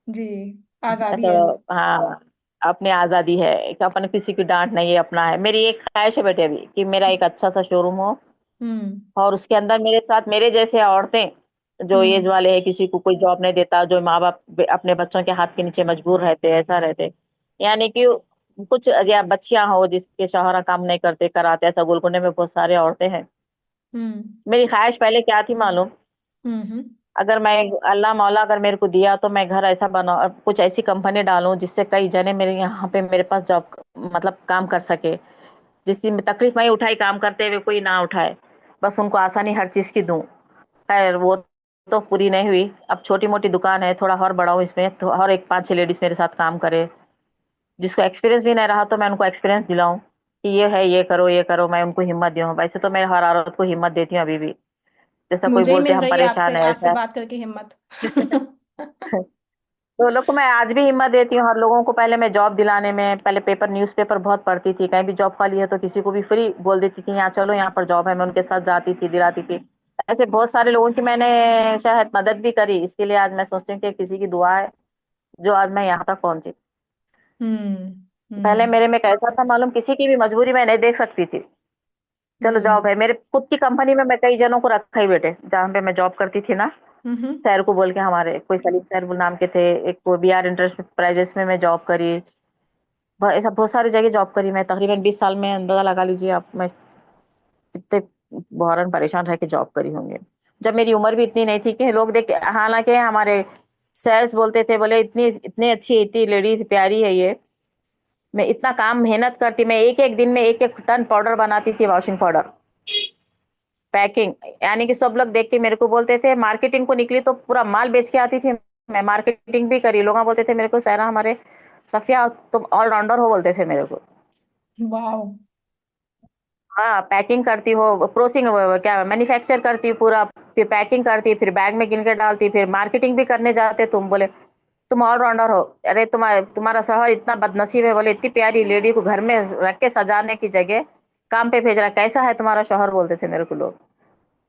[SPEAKER 1] जी, आज़ादी
[SPEAKER 2] ऐसा।
[SPEAKER 1] है।
[SPEAKER 2] हाँ, अपनी आजादी है कि अपन किसी की डांट नहीं है, अपना है। मेरी एक ख्वाहिश है बेटे अभी कि मेरा एक अच्छा सा शोरूम हो,
[SPEAKER 1] हम्म।
[SPEAKER 2] और उसके अंदर मेरे साथ मेरे जैसे औरतें जो एज
[SPEAKER 1] हम्म।
[SPEAKER 2] वाले हैं, किसी को कोई जॉब नहीं देता, जो माँ बाप अपने बच्चों के हाथ के नीचे मजबूर रहते, ऐसा रहते। यानी कि कुछ या बच्चियां हो जिसके शौहरा काम नहीं करते कराते, ऐसा गोलकुंडे में बहुत सारे औरतें हैं।
[SPEAKER 1] हम्म।
[SPEAKER 2] मेरी ख्वाहिश पहले क्या थी मालूम?
[SPEAKER 1] हम्म।
[SPEAKER 2] अगर मैं, अल्लाह मौला अगर मेरे को दिया तो मैं घर ऐसा बना, कुछ ऐसी कंपनी डालूं जिससे कई जने मेरे यहाँ पे मेरे पास जॉब मतलब काम कर सके, जिसकी तकलीफ मैं उठाई काम करते हुए कोई ना उठाए, बस उनको आसानी हर चीज की दूं। खैर वो तो पूरी नहीं हुई। अब छोटी मोटी दुकान है, थोड़ा और बढ़ाऊं इसमें, तो और एक 5-6 लेडीज मेरे साथ काम करे। जिसको एक्सपीरियंस भी नहीं रहा तो मैं उनको एक्सपीरियंस दिलाऊं कि ये है, ये करो, ये करो। मैं उनको हिम्मत दूं। वैसे तो मैं हर औरत को हिम्मत देती हूँ अभी भी। जैसा कोई
[SPEAKER 1] मुझे ही
[SPEAKER 2] बोलते
[SPEAKER 1] मिल
[SPEAKER 2] हम
[SPEAKER 1] रही है
[SPEAKER 2] परेशान
[SPEAKER 1] आपसे
[SPEAKER 2] है,
[SPEAKER 1] आपसे
[SPEAKER 2] ऐसा
[SPEAKER 1] बात करके हिम्मत।
[SPEAKER 2] है। तो लोग को मैं आज भी हिम्मत देती हूँ हर लोगों को। पहले मैं जॉब दिलाने में, पहले पेपर न्यूज़पेपर बहुत पढ़ती थी, कहीं भी जॉब खाली है तो किसी को भी फ्री बोल देती थी यहाँ चलो, यहाँ पर जॉब है, मैं उनके साथ जाती थी, दिलाती थी। ऐसे बहुत सारे लोगों की मैंने शायद मदद भी करी। इसके लिए आज मैं सोचती हूँ कि किसी की दुआ है जो आज मैं यहाँ तक पहुंची।
[SPEAKER 1] हम्म।
[SPEAKER 2] पहले
[SPEAKER 1] हम्म।
[SPEAKER 2] मेरे में कैसा था मालूम, किसी की भी मजबूरी मैं नहीं देख सकती थी। चलो जॉब
[SPEAKER 1] हम्म।
[SPEAKER 2] है, मेरे खुद की कंपनी में मैं कई जनों को रखा ही बेटे, जहाँ पे मैं जॉब करती थी ना।
[SPEAKER 1] हम्म।
[SPEAKER 2] सैर को बोल के, हमारे कोई सलीम सैर नाम के थे, एक को BR इंटरप्राइजेस में मैं जॉब करी। ऐसा बहुत सारी जगह जॉब करी मैं, तकरीबन 20 साल में, अंदाजा लगा लीजिए आप मैं कितने बहरन परेशान रह के जॉब करी होंगे। जब मेरी उम्र भी इतनी नहीं थी कि लोग देख, हालांकि हमारे सैर्स बोलते थे, बोले इतनी इतनी अच्छी, इतनी लेडी प्यारी है ये। मैं इतना काम मेहनत करती, मैं एक एक दिन में एक एक टन पाउडर बनाती थी, वॉशिंग पाउडर। पैकिंग, यानी कि सब लोग देख के मेरे को बोलते थे, मार्केटिंग को निकली तो पूरा माल बेच के आती थी। मैं मार्केटिंग भी करी, लोग बोलते थे मेरे को, सहना हमारे सफिया तुम ऑलराउंडर हो, बोलते थे मेरे को।
[SPEAKER 1] वाह।
[SPEAKER 2] हाँ, पैकिंग करती हो, प्रोसिंग, क्या मैन्युफैक्चर करती हो पूरा, फिर पैकिंग करती, फिर बैग में गिन के डालती, फिर मार्केटिंग भी करने जाते। तुम बोले तुम ऑलराउंडर हो। अरे तुम्हारा शौहर इतना बदनसीब है, बोले इतनी प्यारी लेडी को घर में रख के सजाने की जगह काम पे भेज रहा है, कैसा है तुम्हारा शौहर, बोलते थे मेरे को लोग।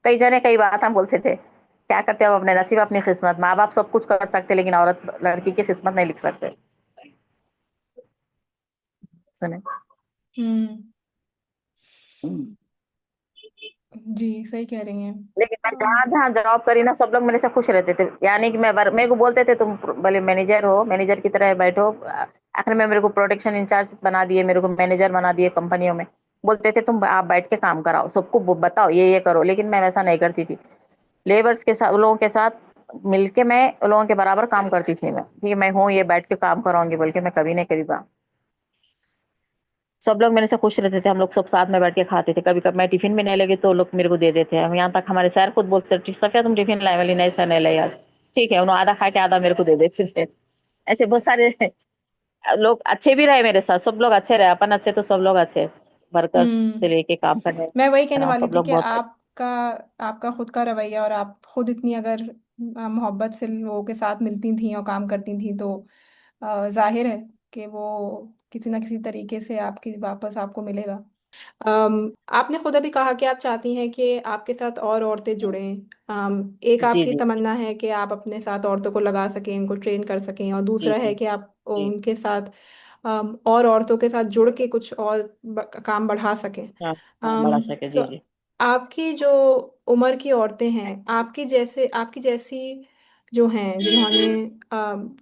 [SPEAKER 2] कई जने कई बात हम बोलते थे, क्या करते हो, अपने नसीब अपनी किस्मत, माँ बाप सब कुछ कर सकते लेकिन औरत लड़की की किस्मत नहीं लिख सकते। सुने।
[SPEAKER 1] हम्म।
[SPEAKER 2] हम्म।
[SPEAKER 1] जी, सही कह रही हैं।
[SPEAKER 2] लेकिन मैं जहाँ
[SPEAKER 1] अम,
[SPEAKER 2] जहाँ जॉब करी ना, सब लोग मेरे से खुश रहते थे, यानी कि मेरे को बोलते थे तुम भले मैनेजर हो, मैनेजर की तरह बैठो। आखिर में मेरे को प्रोडक्शन इंचार्ज बना दिए, मेरे को मैनेजर बना दिए कंपनियों में। बोलते थे तुम आप बैठ के काम कराओ, सबको बताओ ये करो, लेकिन मैं वैसा नहीं करती थी। लेबर्स के साथ, उन लोगों के साथ मिलके मैं उन लोगों के बराबर काम करती थी। मैं कि मैं हूँ ये बैठ के काम कराऊंगी, बल्कि मैं कभी नहीं करी बात। सब लोग मेरे से खुश रहते थे, हम लोग सब साथ में बैठ के खाते थे। कभी कभी मैं टिफिन में नहीं लगी तो लोग मेरे को दे देते हैं। हम यहाँ तक हमारे सर खुद बोलते थे, सफिया तुम टिफिन लाए, वाली नहीं सर नहीं लाई आज। ठीक है, उन्होंने आधा खा के आधा मेरे को दे देते थे। ऐसे बहुत सारे लोग अच्छे भी रहे मेरे साथ, सब लोग अच्छे रहे, अपन अच्छे तो सब लोग अच्छे। वर्कर्स से
[SPEAKER 1] हम्म।
[SPEAKER 2] लेके काम करने
[SPEAKER 1] मैं वही कहने वाली
[SPEAKER 2] सब
[SPEAKER 1] थी
[SPEAKER 2] लोग
[SPEAKER 1] कि
[SPEAKER 2] बहुत।
[SPEAKER 1] आपका आपका खुद का रवैया, और आप खुद इतनी अगर मोहब्बत से लोगों के साथ मिलती थी और काम करती थी, तो जाहिर है कि वो किसी ना किसी तरीके से आपकी वापस आपको मिलेगा। आपने खुद अभी कहा कि आप चाहती हैं कि आपके साथ और औरतें जुड़ें। एक
[SPEAKER 2] जी
[SPEAKER 1] आपकी
[SPEAKER 2] जी
[SPEAKER 1] तमन्ना है कि आप अपने साथ औरतों को लगा सकें, उनको ट्रेन कर सकें, और
[SPEAKER 2] जी
[SPEAKER 1] दूसरा है
[SPEAKER 2] जी
[SPEAKER 1] कि आप
[SPEAKER 2] जी।
[SPEAKER 1] उनके साथ और औरतों के साथ जुड़ के कुछ और काम बढ़ा सकें।
[SPEAKER 2] हाँ हाँ, बढ़ा सके,
[SPEAKER 1] तो
[SPEAKER 2] जी जी।
[SPEAKER 1] आपकी जो उम्र की औरतें हैं, आपकी जैसी जो हैं, जिन्होंने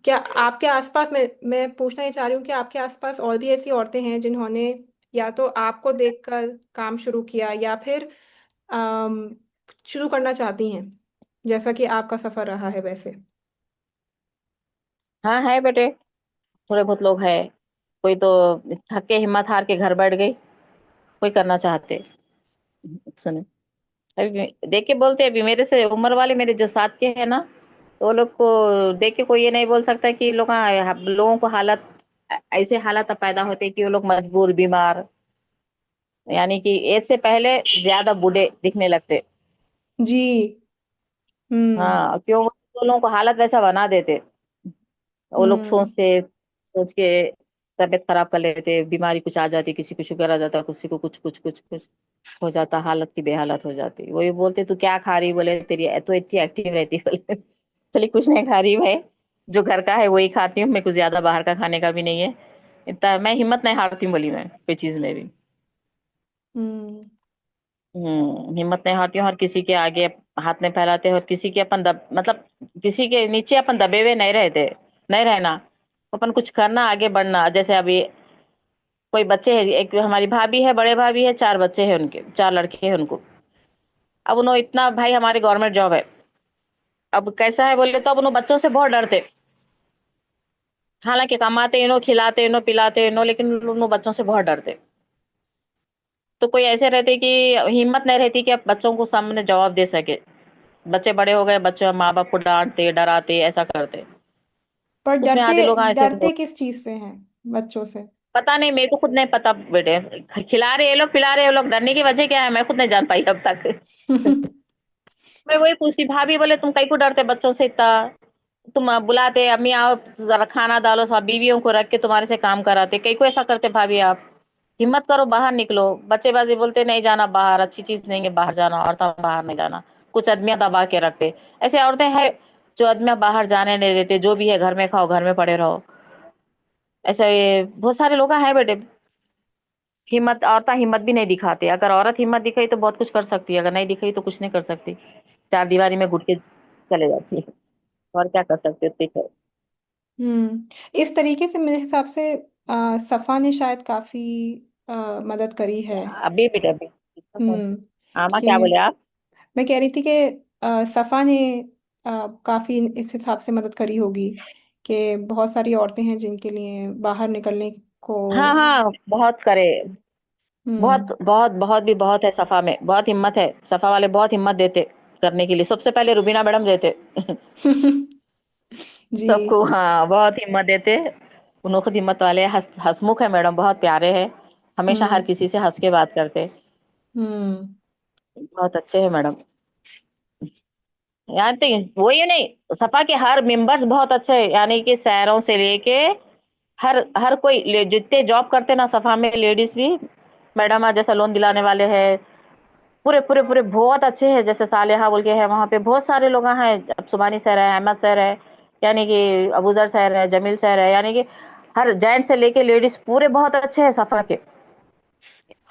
[SPEAKER 1] क्या आपके आसपास, मैं पूछना ये चाह रही हूँ कि आपके आसपास और भी ऐसी औरतें हैं जिन्होंने या तो आपको देखकर काम शुरू किया, या फिर अम, शुरू करना चाहती हैं, जैसा कि आपका सफर रहा है वैसे।
[SPEAKER 2] हाँ है बेटे, थोड़े बहुत लोग हैं। कोई तो थक के हिम्मत हार के घर बैठ गई, कोई करना चाहते। सुने, अभी देख के बोलते, अभी मेरे से उम्र वाले मेरे जो साथ के हैं ना, तो वो लोग को देख के कोई ये नहीं बोल सकता कि लोगों को हालत, ऐसे हालात पैदा होते कि वो लोग मजबूर, बीमार, यानी कि एज से पहले ज्यादा बूढ़े दिखने लगते।
[SPEAKER 1] जी। हम्म।
[SPEAKER 2] हाँ, क्यों, वो लोगों को हालत वैसा बना देते। वो लोग
[SPEAKER 1] हम्म।
[SPEAKER 2] सोच के तबीयत खराब कर लेते, बीमारी कुछ आ जाती, किसी को शुगर आ जाता, किसी को कुछ कुछ कुछ कुछ हो जाता, हालत की बेहालत हो जाती। वही बोलते तू क्या खा रही, बोले तेरी तो इतनी एक्टिव रहती है। बोले बोले कुछ नहीं खा रही भाई, जो घर का है वही खाती हूँ, मैं कुछ ज्यादा बाहर का खाने का भी नहीं है। इतना मैं हिम्मत नहीं हारती हूँ, बोली मैं कोई चीज में भी।
[SPEAKER 1] हम्म।
[SPEAKER 2] हिम्मत नहीं हारती हूँ, हर किसी के आगे हाथ नहीं फैलाते, और किसी के अपन मतलब किसी के नीचे अपन दबे हुए नहीं रहते, नहीं रहना, अपन कुछ करना, आगे बढ़ना। जैसे अभी कोई बच्चे हैं, एक हमारी भाभी है, बड़े भाभी है, चार बच्चे हैं उनके, चार लड़के हैं उनको। अब उन्होंने इतना, भाई हमारी गवर्नमेंट जॉब है, अब कैसा है बोले तो अब उन बच्चों से बहुत डरते। हालांकि कमाते इनो, खिलाते इनो, पिलाते इनो, लेकिन उन बच्चों से बहुत डरते। तो कोई ऐसे रहते कि हिम्मत नहीं रहती कि अब बच्चों को सामने जवाब दे सके। बच्चे बड़े हो गए, बच्चे माँ बाप को डांटते, डराते, ऐसा करते।
[SPEAKER 1] पर
[SPEAKER 2] उसमें
[SPEAKER 1] डरते
[SPEAKER 2] आधे लोग ऐसे थे,
[SPEAKER 1] डरते किस चीज से हैं, बच्चों से?
[SPEAKER 2] पता नहीं, मेरे को खुद नहीं पता बेटे। खिला रहे ये लोग, पिला रहे ये लोग, डरने की वजह क्या है मैं खुद नहीं जान पाई अब तक। मैं वही पूछती, भाभी बोले तुम कई को डरते बच्चों से इतना, तुम बुलाते अम्मी आओ जरा खाना डालो, सब बीवियों को रख के तुम्हारे से काम कराते, कई को ऐसा करते भाभी आप। हिम्मत करो, बाहर निकलो। बच्चेबाजी बोलते नहीं जाना बाहर, अच्छी चीज नहीं है बाहर जाना, औरतें बाहर नहीं जाना। कुछ आदमियां दबा के रखते, ऐसे औरतें हैं जो आदमियां बाहर जाने नहीं देते, जो भी है घर में खाओ, घर में पड़े रहो। ऐसे बहुत सारे लोग हैं बेटे। हिम्मत, औरतें हिम्मत भी नहीं दिखाते, अगर औरत हिम्मत दिखाई तो बहुत कुछ कर सकती है, अगर नहीं दिखाई तो कुछ नहीं कर सकती। चार दीवारी में घुट के चले जाती है, और क्या कर सकते हो, ठीक है।
[SPEAKER 1] इस तरीके से मेरे हिसाब से सफ़ा ने शायद काफ़ी मदद करी है।
[SPEAKER 2] अभी बेटा अभी।
[SPEAKER 1] हम्म।
[SPEAKER 2] आमा
[SPEAKER 1] कि
[SPEAKER 2] क्या बोले आप?
[SPEAKER 1] मैं कह रही थी कि सफ़ा ने काफ़ी इस हिसाब से मदद करी होगी कि बहुत सारी औरतें हैं जिनके लिए बाहर निकलने को।
[SPEAKER 2] हाँ हाँ, बहुत करे।
[SPEAKER 1] हम्म।
[SPEAKER 2] बहुत बहुत बहुत भी बहुत है सफा में, बहुत हिम्मत है सफा वाले, बहुत हिम्मत देते करने के लिए। सबसे पहले रुबीना मैडम देते
[SPEAKER 1] जी।
[SPEAKER 2] सबको, हाँ बहुत हिम्मत देते। उन्होंने खुद हिम्मत वाले, हंसमुख है मैडम, बहुत प्यारे है, हमेशा हर
[SPEAKER 1] हम्म।
[SPEAKER 2] किसी से हंस के बात करते।
[SPEAKER 1] हम्म।
[SPEAKER 2] बहुत अच्छे है मैडम। यार तो वो ही नहीं, सपा के हर मेंबर्स बहुत अच्छे हैं, यानी कि शहरों से लेके हर हर कोई जितने जॉब करते ना सफा में, लेडीज भी, मैडम आज जैसा लोन दिलाने वाले हैं, पूरे पूरे पूरे बहुत अच्छे हैं। जैसे सालेहा बोल के है, वहाँ पे बहुत सारे लोग हैं। अब सुबानी सर है, अहमद सर है, यानी कि अबूजर सर है, जमील सर है, यानी कि हर जेंट्स से लेके लेडीज पूरे बहुत अच्छे हैं सफा के।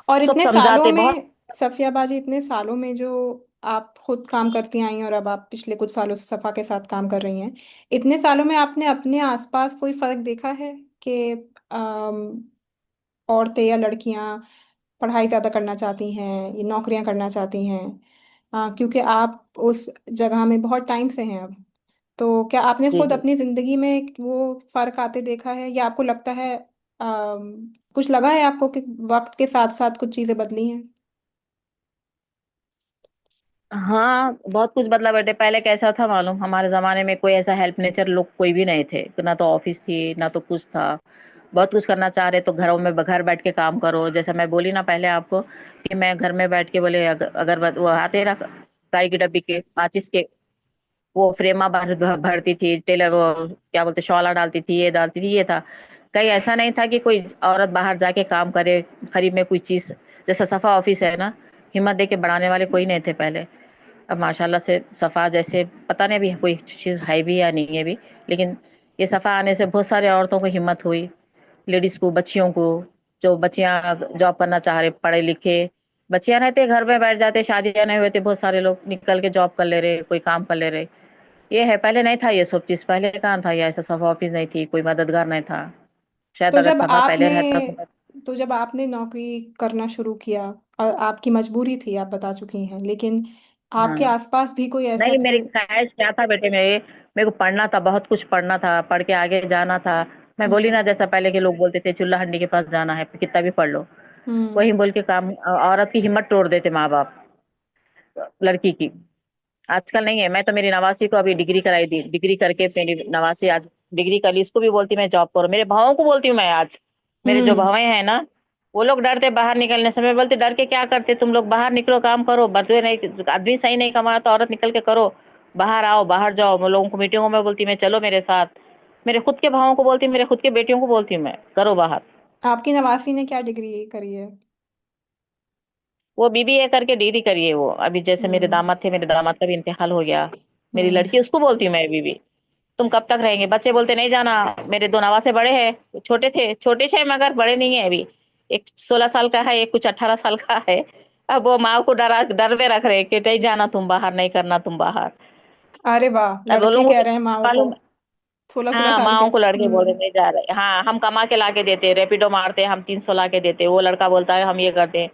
[SPEAKER 1] और
[SPEAKER 2] सब
[SPEAKER 1] इतने सालों
[SPEAKER 2] समझाते बहुत।
[SPEAKER 1] में, सफिया बाजी, इतने सालों में जो आप खुद काम करती आई हैं और अब आप पिछले कुछ सालों से सफा के साथ काम कर रही हैं, इतने सालों में आपने अपने आसपास कोई फर्क देखा है कि औरतें या लड़कियां पढ़ाई ज़्यादा करना चाहती हैं, ये नौकरियां करना चाहती हैं? क्योंकि आप उस जगह में बहुत टाइम से हैं अब, तो क्या आपने
[SPEAKER 2] जी
[SPEAKER 1] खुद
[SPEAKER 2] जी।
[SPEAKER 1] अपनी ज़िंदगी में वो फर्क आते देखा है, या आपको लगता है कुछ लगा है आपको कि वक्त के साथ साथ कुछ चीज़ें बदली हैं?
[SPEAKER 2] हाँ बहुत कुछ बदला बेटे। पहले कैसा था मालूम, हमारे जमाने में कोई ऐसा हेल्प नेचर लोग कोई भी नहीं थे, ना तो ऑफिस थी ना तो कुछ था। बहुत कुछ करना चाह रहे तो घरों में घर बैठ के काम करो। जैसे मैं बोली ना पहले आपको कि मैं घर में बैठ के बोले, अगर वो आते ना चाय की डब्बी के, माचिस के, वो फ्रेमा भरती थी, टेलर वो क्या बोलते, शॉला डालती थी, ये डालती थी, ये था। कहीं ऐसा नहीं था कि कोई औरत बाहर जाके काम करे, खरीद में कोई चीज। जैसा सफा ऑफिस है ना, हिम्मत दे के बढ़ाने वाले कोई नहीं थे पहले। अब माशाल्लाह से सफा जैसे, पता नहीं अभी कोई चीज है भी या नहीं है भी, लेकिन ये सफा आने से बहुत सारे औरतों को हिम्मत हुई, लेडीज को, बच्चियों को। जो बच्चियां जॉब करना चाह रहे, पढ़े लिखे बच्चियां रहते घर में बैठ जाते, शादियां नहीं हुए थे, बहुत सारे लोग निकल के जॉब कर ले रहे, कोई काम कर ले रहे। ये है, पहले नहीं था ये सब चीज, पहले कहाँ था ये, ऐसा सफा ऑफिस नहीं थी, कोई मददगार नहीं था। शायद
[SPEAKER 1] तो
[SPEAKER 2] अगर
[SPEAKER 1] जब
[SPEAKER 2] सफा पहले
[SPEAKER 1] आपने
[SPEAKER 2] रहता तो।
[SPEAKER 1] तो जब आपने नौकरी करना शुरू किया, और आपकी मजबूरी थी, आप बता चुकी हैं, लेकिन आपके
[SPEAKER 2] हाँ
[SPEAKER 1] आसपास भी कोई ऐसा
[SPEAKER 2] नहीं, मेरी
[SPEAKER 1] थे?
[SPEAKER 2] ख्वाहिश क्या था बेटे, मेरे को पढ़ना था, बहुत कुछ पढ़ना था, पढ़ के आगे जाना था। मैं बोली
[SPEAKER 1] हम्म।
[SPEAKER 2] ना, जैसा पहले के लोग बोलते थे चुल्ला हंडी के पास जाना है, कितना भी पढ़ लो,
[SPEAKER 1] हम्म।
[SPEAKER 2] वही बोल के काम, औरत की हिम्मत तोड़ देते माँ बाप लड़की की। आजकल नहीं है। मैं तो मेरी नवासी को अभी डिग्री कराई दी, डिग्री करके मेरी नवासी आज डिग्री कर ली, इसको भी बोलती मैं जॉब करो। मेरे भावों को बोलती हूँ मैं आज, मेरे जो
[SPEAKER 1] हम्म।
[SPEAKER 2] भावे हैं ना, वो लोग डरते बाहर निकलने से। मैं बोलती डर के क्या करते तुम लोग, बाहर निकलो, काम करो। बदले नहीं, आदमी सही नहीं कमा तो औरत निकल के करो, बाहर आओ, बाहर जाओ। मैं लोगों को मीटिंगों में बोलती मैं, चलो मेरे साथ। मेरे खुद के भावों को बोलती हूँ, मेरे खुद के बेटियों को बोलती हूँ मैं, करो बाहर।
[SPEAKER 1] आपकी नवासी ने क्या डिग्री करी है?
[SPEAKER 2] वो बीबीए करके डिग्री करी है वो अभी। जैसे मेरे
[SPEAKER 1] हम्म।
[SPEAKER 2] दामाद थे, मेरे दामाद का भी इंतकाल हो गया। मेरी
[SPEAKER 1] हम्म।
[SPEAKER 2] लड़की, उसको बोलती हूँ मैं बीबी। तुम कब तक रहेंगे? बच्चे बोलते नहीं जाना। मेरे दो नवासे बड़े हैं, छोटे थे, छोटे छे मगर बड़े नहीं है अभी। एक 16 साल का है, एक कुछ 18 साल का है। अब वो माँ को डर में रख रहे कि नहीं जाना तुम बाहर, नहीं करना तुम बाहर।
[SPEAKER 1] अरे वाह,
[SPEAKER 2] अब वो
[SPEAKER 1] लड़के
[SPEAKER 2] लोगों
[SPEAKER 1] कह
[SPEAKER 2] को
[SPEAKER 1] रहे हैं माओ को,
[SPEAKER 2] मालूम।
[SPEAKER 1] 16-16
[SPEAKER 2] हाँ
[SPEAKER 1] साल के।
[SPEAKER 2] माओ को लड़के बोल रहे
[SPEAKER 1] हम्म।
[SPEAKER 2] नहीं जा रहे, हाँ हम कमा के ला के देते, रेपिडो मारते हम 300 ला के देते, वो लड़का बोलता है हम ये करते हैं।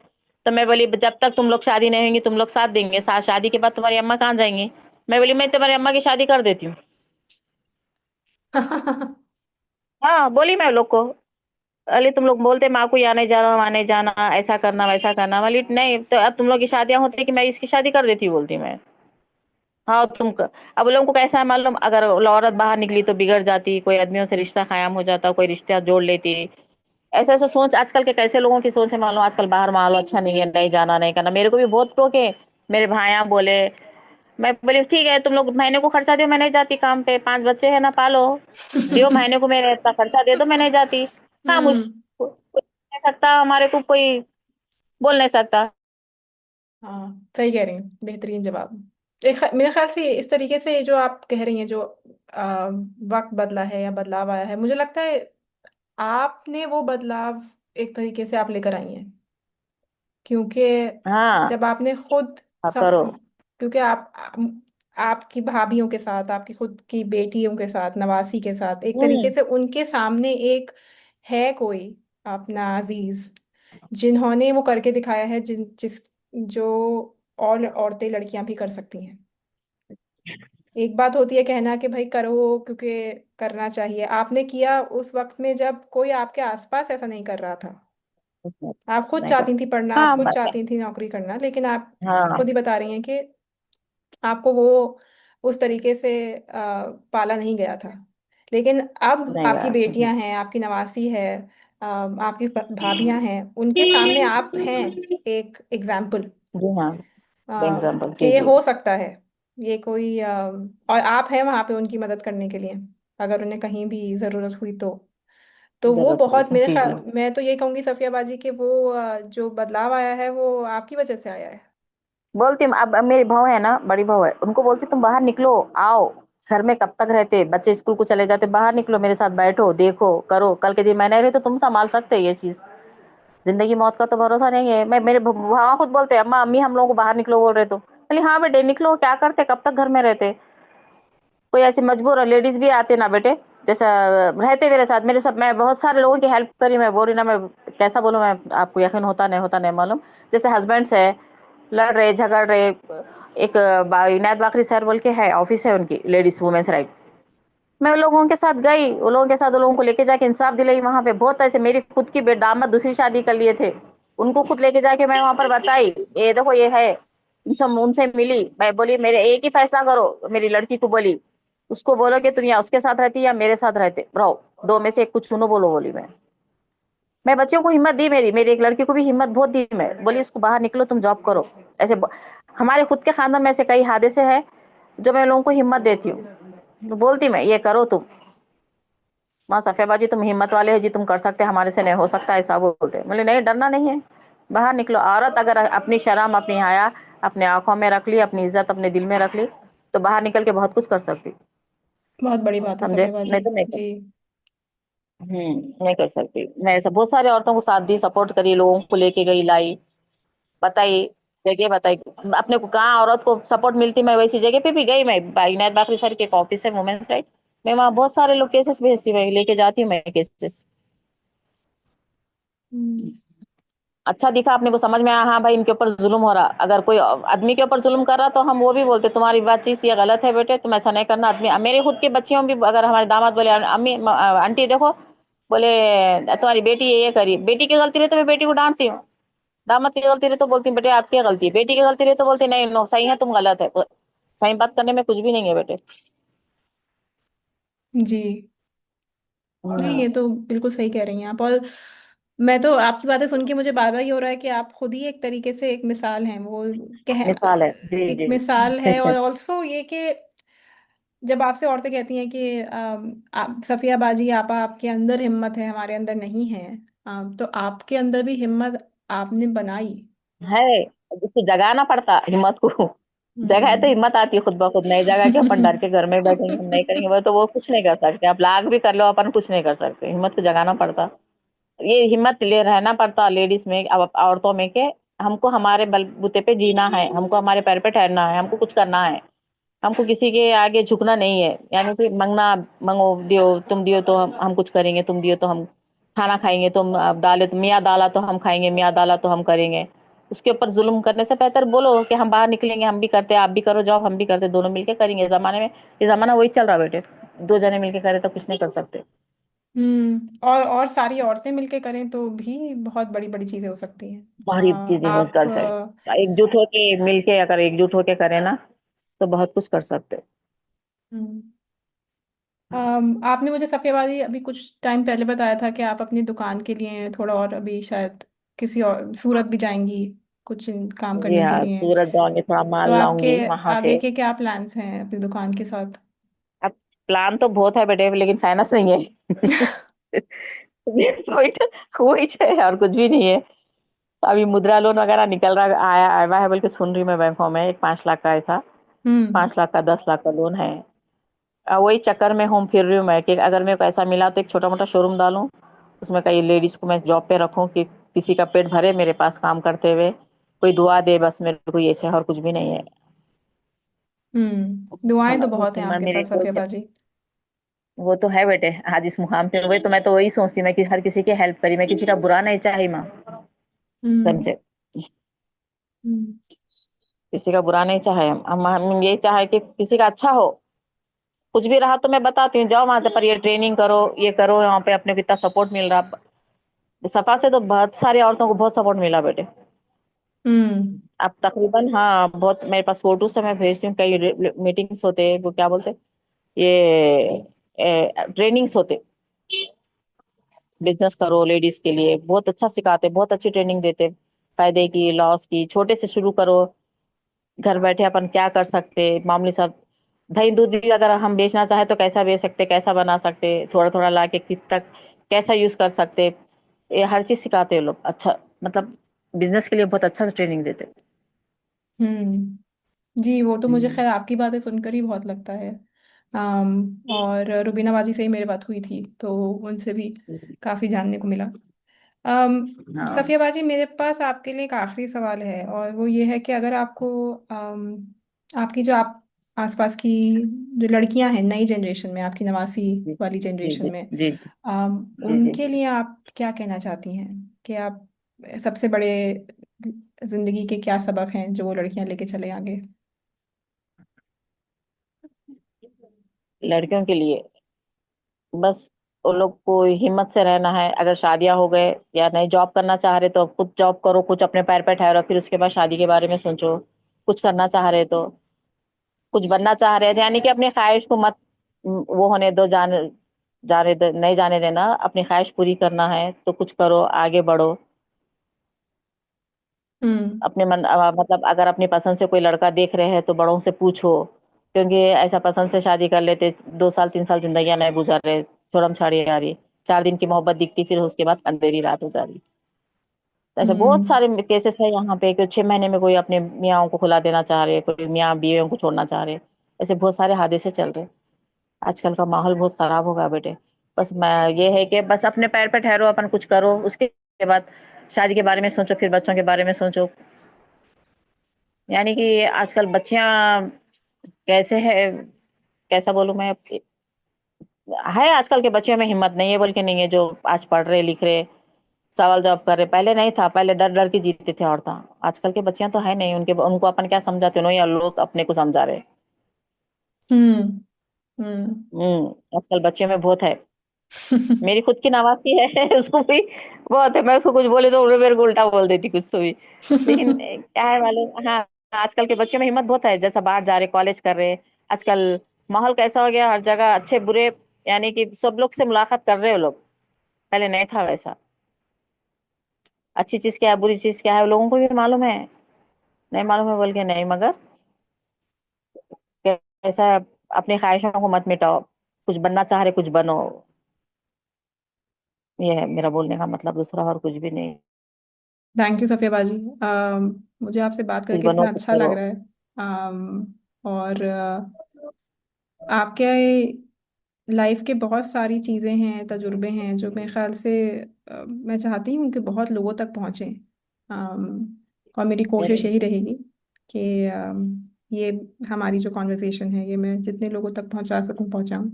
[SPEAKER 2] तो मैं बोली जब तक तुम लोग शादी नहीं होंगी तुम लोग साथ देंगे, साथ शादी के बाद तुम्हारी अम्मा कहाँ जाएंगी? मैं बोली मैं तुम्हारी अम्मा की शादी कर देती हूँ। हाँ बोली मैं लोग को। अरे तुम लोग बोलते माँ को यहाँ नहीं जाना, वहाँ नहीं जाना, ऐसा करना वैसा करना, बोली नहीं तो अब तुम लोग की शादियां होती कि मैं इसकी शादी कर देती, बोलती मैं। हाँ अब लोगों को कैसा है मालूम, अगर औरत बाहर निकली तो बिगड़ जाती, कोई आदमियों से रिश्ता कायम हो जाता, कोई रिश्ता जोड़ लेती। ऐसा ऐसा सोच आजकल के कैसे लोगों की सोच है मालूम। आजकल बाहर माहौल अच्छा नहीं है, नहीं जाना नहीं करना। मेरे को भी बहुत टोके, मेरे भाइयां बोले। मैं बोली ठीक है, तुम लोग महीने को खर्चा दो, मैं नहीं जाती काम पे, 5 बच्चे हैं ना, पालो, दियो महीने को, मेरे इतना खर्चा दे दो, मैं नहीं जाती। खामोश,
[SPEAKER 1] हम्म।
[SPEAKER 2] कोई नहीं सकता हमारे को, कोई बोल नहीं सकता।
[SPEAKER 1] हाँ, सही कह रही हैं, बेहतरीन जवाब। मेरे ख्याल से इस तरीके से जो आप कह रही हैं, जो वक्त बदला है या बदलाव आया है, मुझे लगता है आपने वो बदलाव एक तरीके से आप लेकर आई हैं, क्योंकि
[SPEAKER 2] हाँ
[SPEAKER 1] जब आपने खुद
[SPEAKER 2] हाँ,
[SPEAKER 1] सम
[SPEAKER 2] करो।
[SPEAKER 1] क्योंकि आपकी भाभीयों के साथ, आपकी खुद की बेटियों के साथ, नवासी के साथ, एक तरीके
[SPEAKER 2] हम्म।
[SPEAKER 1] से उनके सामने एक है कोई अपना अजीज, जिन्होंने वो करके दिखाया है, जो और औरतें, लड़कियां भी कर सकती हैं। एक बात होती है कहना कि भाई करो क्योंकि करना चाहिए, आपने किया उस वक्त में जब कोई आपके आसपास ऐसा नहीं कर रहा था। आप खुद
[SPEAKER 2] नहीं कर।
[SPEAKER 1] चाहती थी पढ़ना, आप
[SPEAKER 2] हाँ
[SPEAKER 1] खुद
[SPEAKER 2] बस।
[SPEAKER 1] चाहती थी नौकरी करना, लेकिन आप
[SPEAKER 2] हाँ।
[SPEAKER 1] खुद ही बता रही हैं कि आपको वो उस तरीके से पाला नहीं गया था। लेकिन अब
[SPEAKER 2] नहीं
[SPEAKER 1] आपकी
[SPEAKER 2] गया था।
[SPEAKER 1] बेटियां हैं, आपकी नवासी है, आपकी भाभियां हैं, उनके सामने आप हैं एक एग्जाम्पल
[SPEAKER 2] जी हाँ। एग्जाम्पल,
[SPEAKER 1] कि
[SPEAKER 2] जी
[SPEAKER 1] ये
[SPEAKER 2] जी।
[SPEAKER 1] हो सकता है। ये कोई और आप हैं वहां पे उनकी मदद करने के लिए, अगर उन्हें कहीं भी जरूरत हुई तो वो
[SPEAKER 2] जरूरत हुई
[SPEAKER 1] बहुत
[SPEAKER 2] तो
[SPEAKER 1] मेरे
[SPEAKER 2] जी जी।
[SPEAKER 1] ख्याल, मैं तो ये कहूंगी सफिया बाजी कि वो जो बदलाव आया है वो आपकी वजह से आया है।
[SPEAKER 2] बोलती अब मेरी बहू है ना, बड़ी बहू है, उनको बोलती तुम बाहर निकलो, आओ। घर में कब तक रहते, बच्चे स्कूल को चले जाते, बाहर निकलो, मेरे साथ बैठो, देखो, करो, कल के दिन मैं नहीं रही तो तुम संभाल सकते ये चीज। जिंदगी मौत का तो भरोसा नहीं है। मैं मेरे वहां खुद बोलते अम्मा अम्मी हम लोगों को बाहर निकलो बोल रहे, तो बोली हाँ बेटे निकलो, क्या करते, कब तक घर में रहते। कोई ऐसी मजबूर लेडीज भी आते ना बेटे, जैसा रहते मेरे साथ मैं बहुत सारे लोगों की हेल्प करी। मैं बोल रही ना, मैं कैसा बोलूं, मैं आपको यकीन होता नहीं मालूम। जैसे हस्बैंड्स है, लड़ रहे झगड़ रहे, एक इनायत बाकरी सर बोल के है, ऑफिस है उनकी, लेडीज वुमेन्स राइट। मैं उन लोगों के साथ गई, उन लोगों के साथ उन लोगों को लेके जाके इंसाफ दिलाई वहां पे। बहुत ऐसे मेरी खुद की दामाद दूसरी शादी कर लिए थे, उनको खुद लेके जाके मैं वहां पर बताई, ये देखो ये है। उनसे उनसे मिली, मैं बोली मेरे एक ही फैसला करो, मेरी लड़की को बोली, उसको बोलो कि तुम या उसके साथ रहती या मेरे साथ रहते रहो, दो में से एक कुछ चुनो, बोलो बोली मैं बच्चों को हिम्मत दी, मेरी मेरी एक लड़की को भी हिम्मत बहुत दी। मैं बोली इसको बाहर निकलो, तुम जॉब करो। ऐसे हमारे खुद के खानदान में ऐसे कई हादसे हैं जो मैं लोगों को हिम्मत देती हूँ। तो बोलती मैं ये करो तुम। माँ सफेबाजी तुम हिम्मत वाले हो जी, तुम कर सकते, हमारे से नहीं हो सकता, ऐसा बोलते। बोले नहीं, डरना नहीं है, बाहर निकलो। औरत अगर अपनी शर्म अपनी हया अपने आंखों में रख ली, अपनी इज्जत अपने दिल में रख ली, तो बाहर निकल के बहुत कुछ कर सकती।
[SPEAKER 1] बहुत बड़ी बात है
[SPEAKER 2] समझे,
[SPEAKER 1] सफिया बाजी।
[SPEAKER 2] नहीं तो नहीं कर।
[SPEAKER 1] जी।
[SPEAKER 2] नहीं कर सकती। मैं ऐसा बहुत सारे औरतों को साथ दी, सपोर्ट करी, लोगों को लेके गई, लाई, बताई, जगह बताई। अपने को कहाँ औरत को सपोर्ट मिलती, मैं वैसी जगह पे भी गई। मैं इनायत बाकरी सर के एक ऑफिस है वुमेन्स राइट, मैं वहाँ बहुत सारे लोग केसेस भेजती, मैं लेके जाती हूँ मैं केसेस।
[SPEAKER 1] हम्म।
[SPEAKER 2] अच्छा दिखा अपने को, समझ में आया हाँ भाई इनके ऊपर जुल्म हो रहा, अगर कोई आदमी के ऊपर जुल्म कर रहा तो हम वो भी बोलते तुम्हारी बात चीज ये गलत है बेटे, तुम ऐसा नहीं करना। आदमी मेरे खुद के बच्चियों भी, अगर हमारे दामाद बोले अम्मी आंटी देखो, बोले तुम्हारी बेटी ये करी, बेटी की गलती रही तो मैं बेटी को डांटती हूँ, दामाद की गलती रही तो बोलती हूँ बेटे आपकी गलती है, बेटी की गलती रही तो बोलती नहीं नो सही है तुम गलत है। सही बात करने में कुछ भी नहीं है बेटे।
[SPEAKER 1] जी। नहीं,
[SPEAKER 2] हम्म,
[SPEAKER 1] ये तो बिल्कुल सही कह रही हैं आप। और मैं तो आपकी बातें सुन के मुझे बार बार ये हो रहा है कि आप खुद ही एक तरीके से एक मिसाल हैं। वो कह
[SPEAKER 2] मिसाल है जी
[SPEAKER 1] एक
[SPEAKER 2] जी।
[SPEAKER 1] मिसाल है। और ऑल्सो ये कि जब आपसे औरतें कहती हैं कि सफिया बाजी आपा, आपके अंदर हिम्मत है, हमारे अंदर नहीं है, तो आपके अंदर भी हिम्मत आपने बनाई।
[SPEAKER 2] है, उसको जगाना पड़ता हिम्मत को। जगह है तो
[SPEAKER 1] हम्म।
[SPEAKER 2] हिम्मत आती है खुद ब खुद, नहीं जगह के अपन डर के घर में बैठेंगे, हम नहीं करेंगे, वो तो वो कुछ नहीं कर सकते, आप लाख भी कर लो अपन कुछ नहीं कर सकते, हिम्मत को जगाना पड़ता। ये हिम्मत ले रहना पड़ता लेडीज में, अब औरतों में के हमको हमारे बलबूते पे जीना है, हमको हमारे पैर पे ठहरना है, हमको कुछ करना है, हमको किसी के आगे झुकना नहीं है। यानी कि मंगना, मंगो दियो, तुम दियो तो हम कुछ करेंगे, तुम दियो तो हम खाना खाएंगे, तुम अब दाले तो मियाँ डाला तो हम खाएंगे, मियाँ डाला तो हम करेंगे। उसके ऊपर जुल्म करने से बेहतर बोलो कि हम बाहर निकलेंगे, हम भी करते, आप भी करो जॉब, हम भी करते, दोनों मिलके करेंगे। जमाने में ये जमाना वही चल रहा बेटे, दो जने मिलके करे तो कुछ नहीं कर सकते।
[SPEAKER 1] और सारी औरतें मिलके करें तो भी बहुत बड़ी बड़ी चीजें हो सकती हैं।
[SPEAKER 2] बड़ी चीजें हो
[SPEAKER 1] आप
[SPEAKER 2] कर सकते, एकजुट होके मिलके, अगर एकजुट होके करे ना तो बहुत कुछ कर सकते।
[SPEAKER 1] हम्म, आपने मुझे सफेवादी अभी कुछ टाइम पहले बताया था कि आप अपनी दुकान के लिए थोड़ा और अभी शायद किसी और सूरत भी जाएंगी कुछ काम
[SPEAKER 2] जी
[SPEAKER 1] करने के
[SPEAKER 2] हाँ,
[SPEAKER 1] लिए।
[SPEAKER 2] सूरत जाऊंगी, थोड़ा
[SPEAKER 1] तो
[SPEAKER 2] माल
[SPEAKER 1] आपके
[SPEAKER 2] लाऊंगी वहां
[SPEAKER 1] आगे
[SPEAKER 2] से।
[SPEAKER 1] के क्या प्लान्स हैं अपनी दुकान के साथ?
[SPEAKER 2] अब प्लान तो बहुत है बेटे, लेकिन फाइनेंस नहीं है। पॉइंट वही है, और कुछ भी नहीं है। अभी मुद्रा लोन वगैरह निकल रहा, आया आया है बल्कि सुन रही मैं बैंकों में, एक 5 लाख का ऐसा,
[SPEAKER 1] हम्म।
[SPEAKER 2] 5 लाख का 10 लाख का लोन है। वही चक्कर में हूँ फिर रही हूँ मैं, कि अगर मेरे को ऐसा मिला तो एक छोटा मोटा शोरूम डालूं, उसमें कई लेडीज को मैं जॉब पे रखूं, कि किसी का पेट भरे मेरे पास काम करते हुए, कोई दुआ दे, बस मेरे को ये है और कुछ भी नहीं है।
[SPEAKER 1] दुआएं तो बहुत हैं
[SPEAKER 2] हाँ,
[SPEAKER 1] आपके
[SPEAKER 2] मेरे
[SPEAKER 1] साथ
[SPEAKER 2] को
[SPEAKER 1] सफिया बाजी।
[SPEAKER 2] वो तो है बेटे, आज इस मुकाम पे हुए तो मैं तो वही सोचती, मैं कि हर किसी की हेल्प करी, मैं किसी का बुरा नहीं चाही माँ।
[SPEAKER 1] हम्म।
[SPEAKER 2] समझे,
[SPEAKER 1] हम्म।
[SPEAKER 2] किसी का बुरा नहीं चाहे, हम यही चाहे कि किसी का अच्छा हो। कुछ भी रहा तो मैं बताती हूँ, जाओ वहां पर ये ट्रेनिंग करो, ये करो, वहाँ पे अपने को इतना सपोर्ट मिल रहा। सपा से तो बहुत सारी औरतों को बहुत सपोर्ट मिला बेटे।
[SPEAKER 1] हम्म।
[SPEAKER 2] अब तकरीबन हाँ बहुत मेरे पास फोटो से मैं भेजती हूँ, कई मीटिंग्स होते हैं, वो क्या बोलते हैं, ये ट्रेनिंग्स होते, बिजनेस करो लेडीज के लिए बहुत अच्छा सिखाते, बहुत अच्छी ट्रेनिंग देते, फायदे की लॉस की, छोटे से शुरू करो, घर बैठे अपन क्या कर सकते, मामूली सा दही दूध भी अगर हम बेचना चाहे तो कैसा बेच सकते, कैसा बना सकते, थोड़ा थोड़ा ला के कित तक कैसा यूज कर सकते, ये हर चीज सिखाते हैं लोग, अच्छा मतलब बिजनेस के लिए बहुत अच्छा ट्रेनिंग देते।
[SPEAKER 1] हम्म। जी, वो तो मुझे
[SPEAKER 2] हम्म।
[SPEAKER 1] खैर आपकी बातें सुनकर ही बहुत लगता है। और रुबीना बाजी से ही मेरी बात हुई थी, तो उनसे भी काफ़ी जानने को मिला।
[SPEAKER 2] हाँ।
[SPEAKER 1] सफ़िया बाजी, मेरे पास आपके लिए एक आखिरी सवाल है, और वो ये है कि अगर आपको आपकी जो आप आसपास की जो लड़कियां हैं नई जनरेशन में, आपकी नवासी
[SPEAKER 2] जी
[SPEAKER 1] वाली
[SPEAKER 2] जी
[SPEAKER 1] जनरेशन
[SPEAKER 2] जी
[SPEAKER 1] में,
[SPEAKER 2] जी जी जी।
[SPEAKER 1] उनके लिए आप क्या कहना चाहती हैं कि आप सबसे बड़े जिंदगी के क्या सबक हैं जो वो लड़कियां लेके चले आगे?
[SPEAKER 2] लड़कियों के लिए बस वो लोग को हिम्मत से रहना है, अगर शादियां हो गए या नहीं जॉब करना चाह रहे तो खुद जॉब करो, कुछ अपने पैर पे ठहरो, फिर उसके बाद शादी के बारे में सोचो, कुछ करना चाह रहे तो, कुछ बनना चाह रहे थे, यानी कि अपनी ख्वाहिश को मत वो होने दो, जाने दो, नहीं जाने देना, अपनी ख्वाहिश पूरी करना है तो कुछ करो, आगे बढ़ो।
[SPEAKER 1] हम्म।
[SPEAKER 2] अपने मन मतलब अगर अपनी पसंद से कोई लड़का देख रहे हैं तो बड़ों से पूछो, क्योंकि ऐसा पसंद से शादी कर लेते, 2 साल 3 साल जिंदगी नहीं गुजार रहे, छोड़म छाड़ी आ रही, 4 दिन की मोहब्बत दिखती, फिर उसके बाद अंधेरी रात हो जा रही। तो ऐसे बहुत
[SPEAKER 1] हम्म।
[SPEAKER 2] सारे केसेस है यहाँ पे कि 6 महीने में कोई अपने मियाँ को खुला देना चाह रहे, कोई मियाँ बीवियों को छोड़ना चाह रहे, ऐसे बहुत सारे हादसे चल रहे। आजकल का माहौल बहुत खराब होगा बेटे। बस मैं ये है कि बस अपने पैर पे ठहरो, अपन कुछ करो, उसके बाद शादी के बारे में सोचो, फिर बच्चों के बारे में सोचो। यानी कि आजकल बच्चियां कैसे है, कैसा बोलूं मैं, है आजकल के बच्चों में हिम्मत नहीं है, बोल के नहीं है, जो आज पढ़ रहे लिख रहे, सवाल जवाब कर रहे, पहले नहीं था, पहले डर डर के जीते थे औरतें। आजकल के बच्चियां तो है नहीं, उनके उनको अपन क्या समझाते हो, या लोग अपने को समझा रहे।
[SPEAKER 1] हम्म। हम्म।
[SPEAKER 2] आजकल बच्चे में बहुत है। मेरी खुद की नवासी है उसको भी बहुत है, मैं उसको कुछ बोले तो वो मेरे को उल्टा बोल देती कुछ तो भी। लेकिन क्या है मालूम, हाँ आजकल के बच्चों में हिम्मत बहुत है, जैसा बाहर जा रहे, कॉलेज कर रहे, आजकल माहौल कैसा हो गया, हर जगह अच्छे बुरे, यानी कि सब लोग से मुलाकात कर रहे हो लोग, पहले नहीं था वैसा। अच्छी चीज क्या है, बुरी चीज क्या है, लोगों को भी मालूम है, नहीं मालूम है बोल के नहीं, मगर कैसा, अपनी ख्वाहिशों को मत मिटाओ, कुछ बनना चाह रहे कुछ बनो, ये है मेरा बोलने का मतलब, दूसरा और कुछ भी नहीं।
[SPEAKER 1] थैंक यू सफ़िया बाजी। मुझे आपसे बात
[SPEAKER 2] कुछ
[SPEAKER 1] करके
[SPEAKER 2] बनो
[SPEAKER 1] इतना
[SPEAKER 2] कुछ
[SPEAKER 1] अच्छा लग
[SPEAKER 2] करो।
[SPEAKER 1] रहा है। और आपके लाइफ के बहुत सारी चीज़ें हैं, तजुर्बे हैं, जो मेरे ख्याल से मैं चाहती हूँ कि बहुत लोगों तक पहुँचें। और मेरी कोशिश यही रहेगी कि ये हमारी जो कॉन्वर्सेशन है, ये मैं जितने लोगों तक पहुँचा सकूँ पहुँचाऊँ।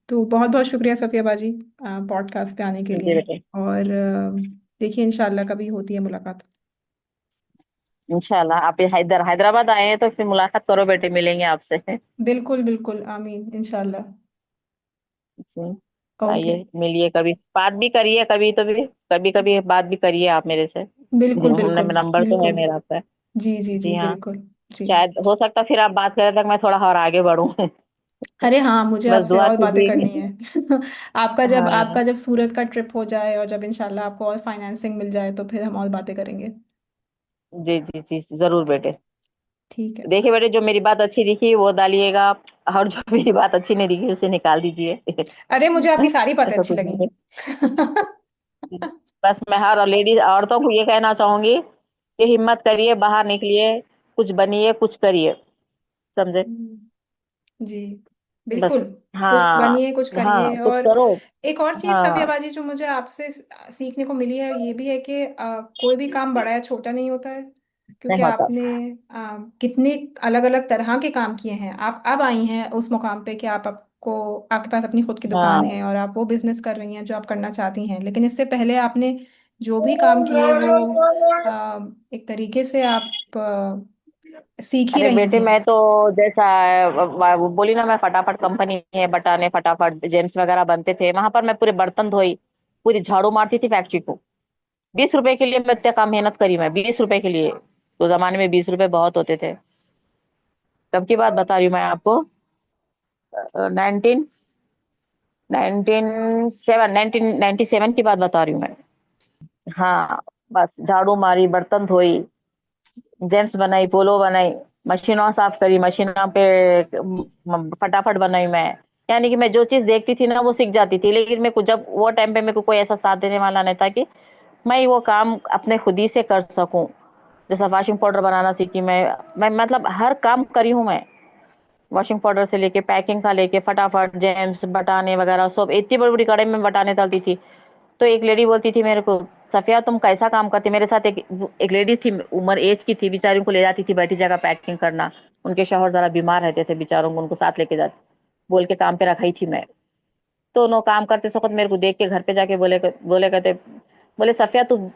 [SPEAKER 1] तो बहुत बहुत शुक्रिया सफ़िया बाजी, पॉडकास्ट पे आने के
[SPEAKER 2] जी
[SPEAKER 1] लिए।
[SPEAKER 2] बेटे।
[SPEAKER 1] और देखिए, इंशाल्लाह कभी होती है मुलाकात।
[SPEAKER 2] इंशाल्लाह आप हैदराबाद आए हैं तो फिर मुलाकात करो बेटे, मिलेंगे आपसे।
[SPEAKER 1] बिल्कुल बिल्कुल, आमीन, इंशाल्लाह।
[SPEAKER 2] जी,
[SPEAKER 1] ओके।
[SPEAKER 2] आइए मिलिए, कभी बात भी करिए, कभी तो भी कभी कभी बात भी करिए आप मेरे से।
[SPEAKER 1] बिल्कुल
[SPEAKER 2] हमने
[SPEAKER 1] बिल्कुल
[SPEAKER 2] नंबर तो है
[SPEAKER 1] बिल्कुल।
[SPEAKER 2] मेरा आपका।
[SPEAKER 1] जी जी
[SPEAKER 2] जी
[SPEAKER 1] जी,
[SPEAKER 2] हाँ,
[SPEAKER 1] बिल्कुल। जी।
[SPEAKER 2] शायद हो सकता फिर आप बात करें तक मैं थोड़ा और आगे बढ़ूं।
[SPEAKER 1] अरे हाँ, मुझे
[SPEAKER 2] बस
[SPEAKER 1] आपसे
[SPEAKER 2] दुआ
[SPEAKER 1] और बातें करनी
[SPEAKER 2] कीजिए।
[SPEAKER 1] है। आपका
[SPEAKER 2] हाँ
[SPEAKER 1] जब सूरत का ट्रिप हो जाए, और जब इंशाल्लाह आपको और फाइनेंसिंग मिल जाए, तो फिर हम और बातें करेंगे।
[SPEAKER 2] जी जी जी जरूर बेटे।
[SPEAKER 1] ठीक है।
[SPEAKER 2] देखिए बेटे, जो मेरी बात अच्छी दिखी वो डालिएगा आप, और जो मेरी बात अच्छी नहीं दिखी उसे निकाल दीजिए।
[SPEAKER 1] अरे, मुझे आपकी सारी बातें
[SPEAKER 2] ऐसा
[SPEAKER 1] अच्छी
[SPEAKER 2] कुछ
[SPEAKER 1] लगी।
[SPEAKER 2] नहीं है। बस मैं हर लेडीज औरतों को ये कहना चाहूंगी कि हिम्मत करिए, बाहर निकलिए, कुछ बनिए, कुछ करिए, समझे।
[SPEAKER 1] जी,
[SPEAKER 2] बस
[SPEAKER 1] बिल्कुल। कुछ
[SPEAKER 2] हाँ,
[SPEAKER 1] बनिए, कुछ
[SPEAKER 2] हाँ
[SPEAKER 1] करिए।
[SPEAKER 2] कुछ
[SPEAKER 1] और
[SPEAKER 2] करो।
[SPEAKER 1] एक और चीज़ सफिया
[SPEAKER 2] हाँ
[SPEAKER 1] बाजी जो मुझे आपसे सीखने को मिली है, ये भी है कि कोई भी काम बड़ा या छोटा नहीं होता है।
[SPEAKER 2] नहीं
[SPEAKER 1] क्योंकि
[SPEAKER 2] होता।
[SPEAKER 1] आपने कितने अलग अलग तरह के काम किए हैं, आप अब आई हैं उस मुकाम पे कि आपके पास अपनी खुद की दुकान
[SPEAKER 2] हाँ
[SPEAKER 1] है, और आप वो बिजनेस कर रही हैं जो आप करना चाहती हैं। लेकिन इससे पहले आपने जो भी काम किए, वो आ, एक तरीके से आप सीख ही
[SPEAKER 2] अरे
[SPEAKER 1] रही
[SPEAKER 2] बेटे
[SPEAKER 1] थी।
[SPEAKER 2] मैं तो जैसा वो बोली ना, मैं फटाफट कंपनी है बटाने, फटाफट जेम्स वगैरह बनते थे वहां पर, मैं पूरे बर्तन धोई, पूरी झाड़ू मारती थी फैक्ट्री को, 20 रुपए के लिए मैं इतना काम मेहनत करी, मैं 20 रुपए के लिए। तो जमाने में 20 रुपए बहुत होते थे। कब की बात बता रही हूँ मैं आपको। 1997 की बात बता रही हूँ मैं। हाँ, बस झाड़ू मारी, बर्तन धोई, जेम्स बनाई, पोलो बनाई, मशीनों साफ करी, मशीनों पे फटाफट बनाई मैं। यानी कि मैं जो चीज देखती थी ना वो सीख जाती थी, लेकिन मेरे को जब वो टाइम पे मेरे को कोई ऐसा साथ देने वाला नहीं था कि मैं वो काम अपने खुद ही से कर सकूं। जैसा वॉशिंग पाउडर बनाना सीखी मैं मतलब हर काम करी हूँ मैं। वॉशिंग पाउडर से लेके पैकिंग का लेके फटाफट जेम्स बटाने वगैरह सब, इतनी बड़ी बड़ी कढ़ाई में बटाने डालती थी। तो एक लेडी बोलती थी मेरे को, सफिया तुम कैसा काम करती। मेरे साथ एक लेडीज थी, उम्र एज की थी, बेचारियों को ले जाती थी बैठी जगह पैकिंग करना। उनके शौहर जरा बीमार रहते थे बेचारों को, उनको साथ लेके जाती, बोल के काम पे रखाई थी मैं। तो नो काम करते वक्त मेरे को देख के घर पे जाके बोले कहते, बोले सफिया तू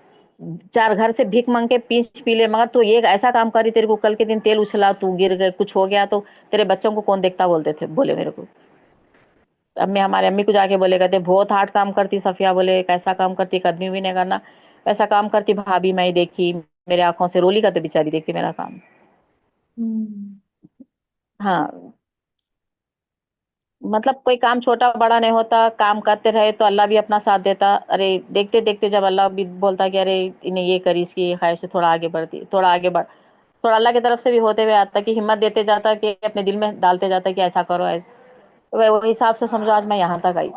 [SPEAKER 2] चार घर से भीख मांग के पीस पी ले, मगर तू ये ऐसा काम करी, तेरे को कल के दिन तेल उछला, तू गिर गए, कुछ हो गया तो तेरे बच्चों को कौन देखता, बोलते थे, बोले मेरे को। अम्मी, हमारे अम्मी को जाके बोले कहते बहुत हार्ड काम करती सफिया, बोले कैसा काम करती, एक आदमी भी नहीं करना वैसा काम करती भाभी। मैं ही देखी, मेरे आंखों से रोली करते बेचारी देख के मेरा काम।
[SPEAKER 1] हम्म।
[SPEAKER 2] हाँ, मतलब कोई काम छोटा बड़ा नहीं होता, काम करते रहे तो अल्लाह भी अपना साथ देता। अरे देखते देखते जब अल्लाह भी बोलता कि अरे इन्हें ये करी, इसकी ये ख्वाहिश है, थोड़ा आगे बढ़ती, थोड़ा आगे बढ़, थोड़ा अल्लाह की तरफ से भी होते हुए आता कि हिम्मत देते जाता, कि अपने दिल में डालते जाता कि ऐसा करो वो हिसाब से समझो आज मैं यहाँ तक आई,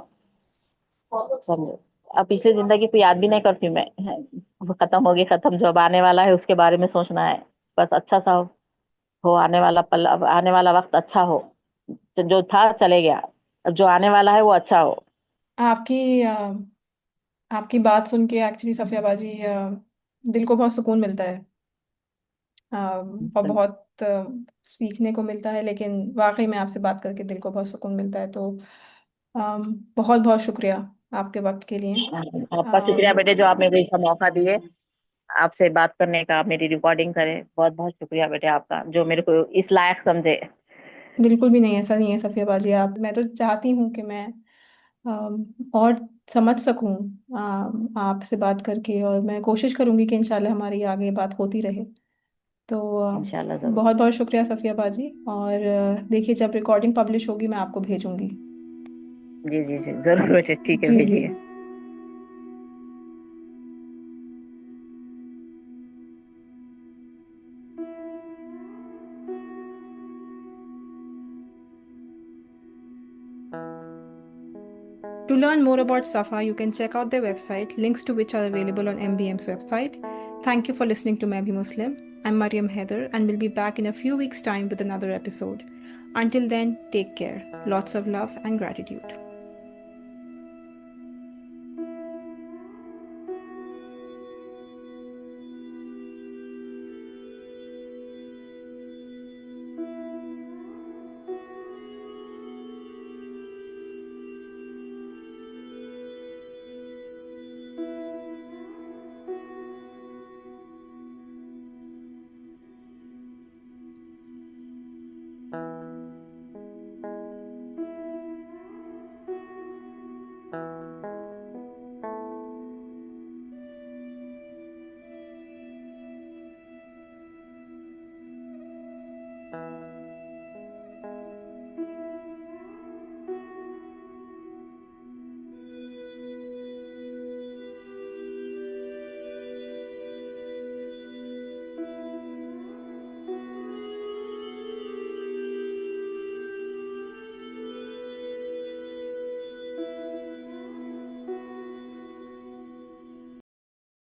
[SPEAKER 2] समझो। अब पिछली जिंदगी को याद भी नहीं करती मैं, वो खत्म हो गई, खत्म। जो अब आने वाला है उसके बारे में सोचना है, बस अच्छा सा हो आने वाला पल, अब आने वाला वक्त अच्छा हो। जो था चले गया, अब जो आने वाला है वो अच्छा हो।
[SPEAKER 1] आपकी आपकी बात सुन के एक्चुअली सफिया बाजी, दिल को बहुत सुकून मिलता है। और
[SPEAKER 2] अच्छा,
[SPEAKER 1] बहुत सीखने को मिलता है, लेकिन वाकई में आपसे बात करके दिल को बहुत सुकून मिलता है। तो बहुत बहुत शुक्रिया आपके वक्त के लिए।
[SPEAKER 2] आपका शुक्रिया बेटे, जो आप मेरे को इसका मौका दिए आपसे बात करने का, आप मेरी रिकॉर्डिंग करें। बहुत बहुत शुक्रिया बेटे आपका, जो मेरे को इस लायक समझे।
[SPEAKER 1] बिल्कुल भी नहीं, ऐसा नहीं है सफिया बाजी। आप, मैं तो चाहती हूँ कि मैं और समझ सकूं आपसे बात करके, और मैं कोशिश करूंगी कि इंशाल्लाह हमारी आगे बात होती रहे। तो
[SPEAKER 2] इंशाल्लाह जरूर।
[SPEAKER 1] बहुत बहुत शुक्रिया सफिया बाजी। और देखिए, जब रिकॉर्डिंग पब्लिश होगी मैं आपको भेजूंगी।
[SPEAKER 2] जी जी जी, जरूर बेटे, ठीक है,
[SPEAKER 1] जी जी।
[SPEAKER 2] भेजिए।
[SPEAKER 1] To learn more about Safa, you can check out their website, links to which are available on MBM's website. Thank you for listening to Maybe Muslim. I'm Mariam Heather, and we'll be back in a few weeks' time with another episode. Until then, take care. Lots of love and gratitude.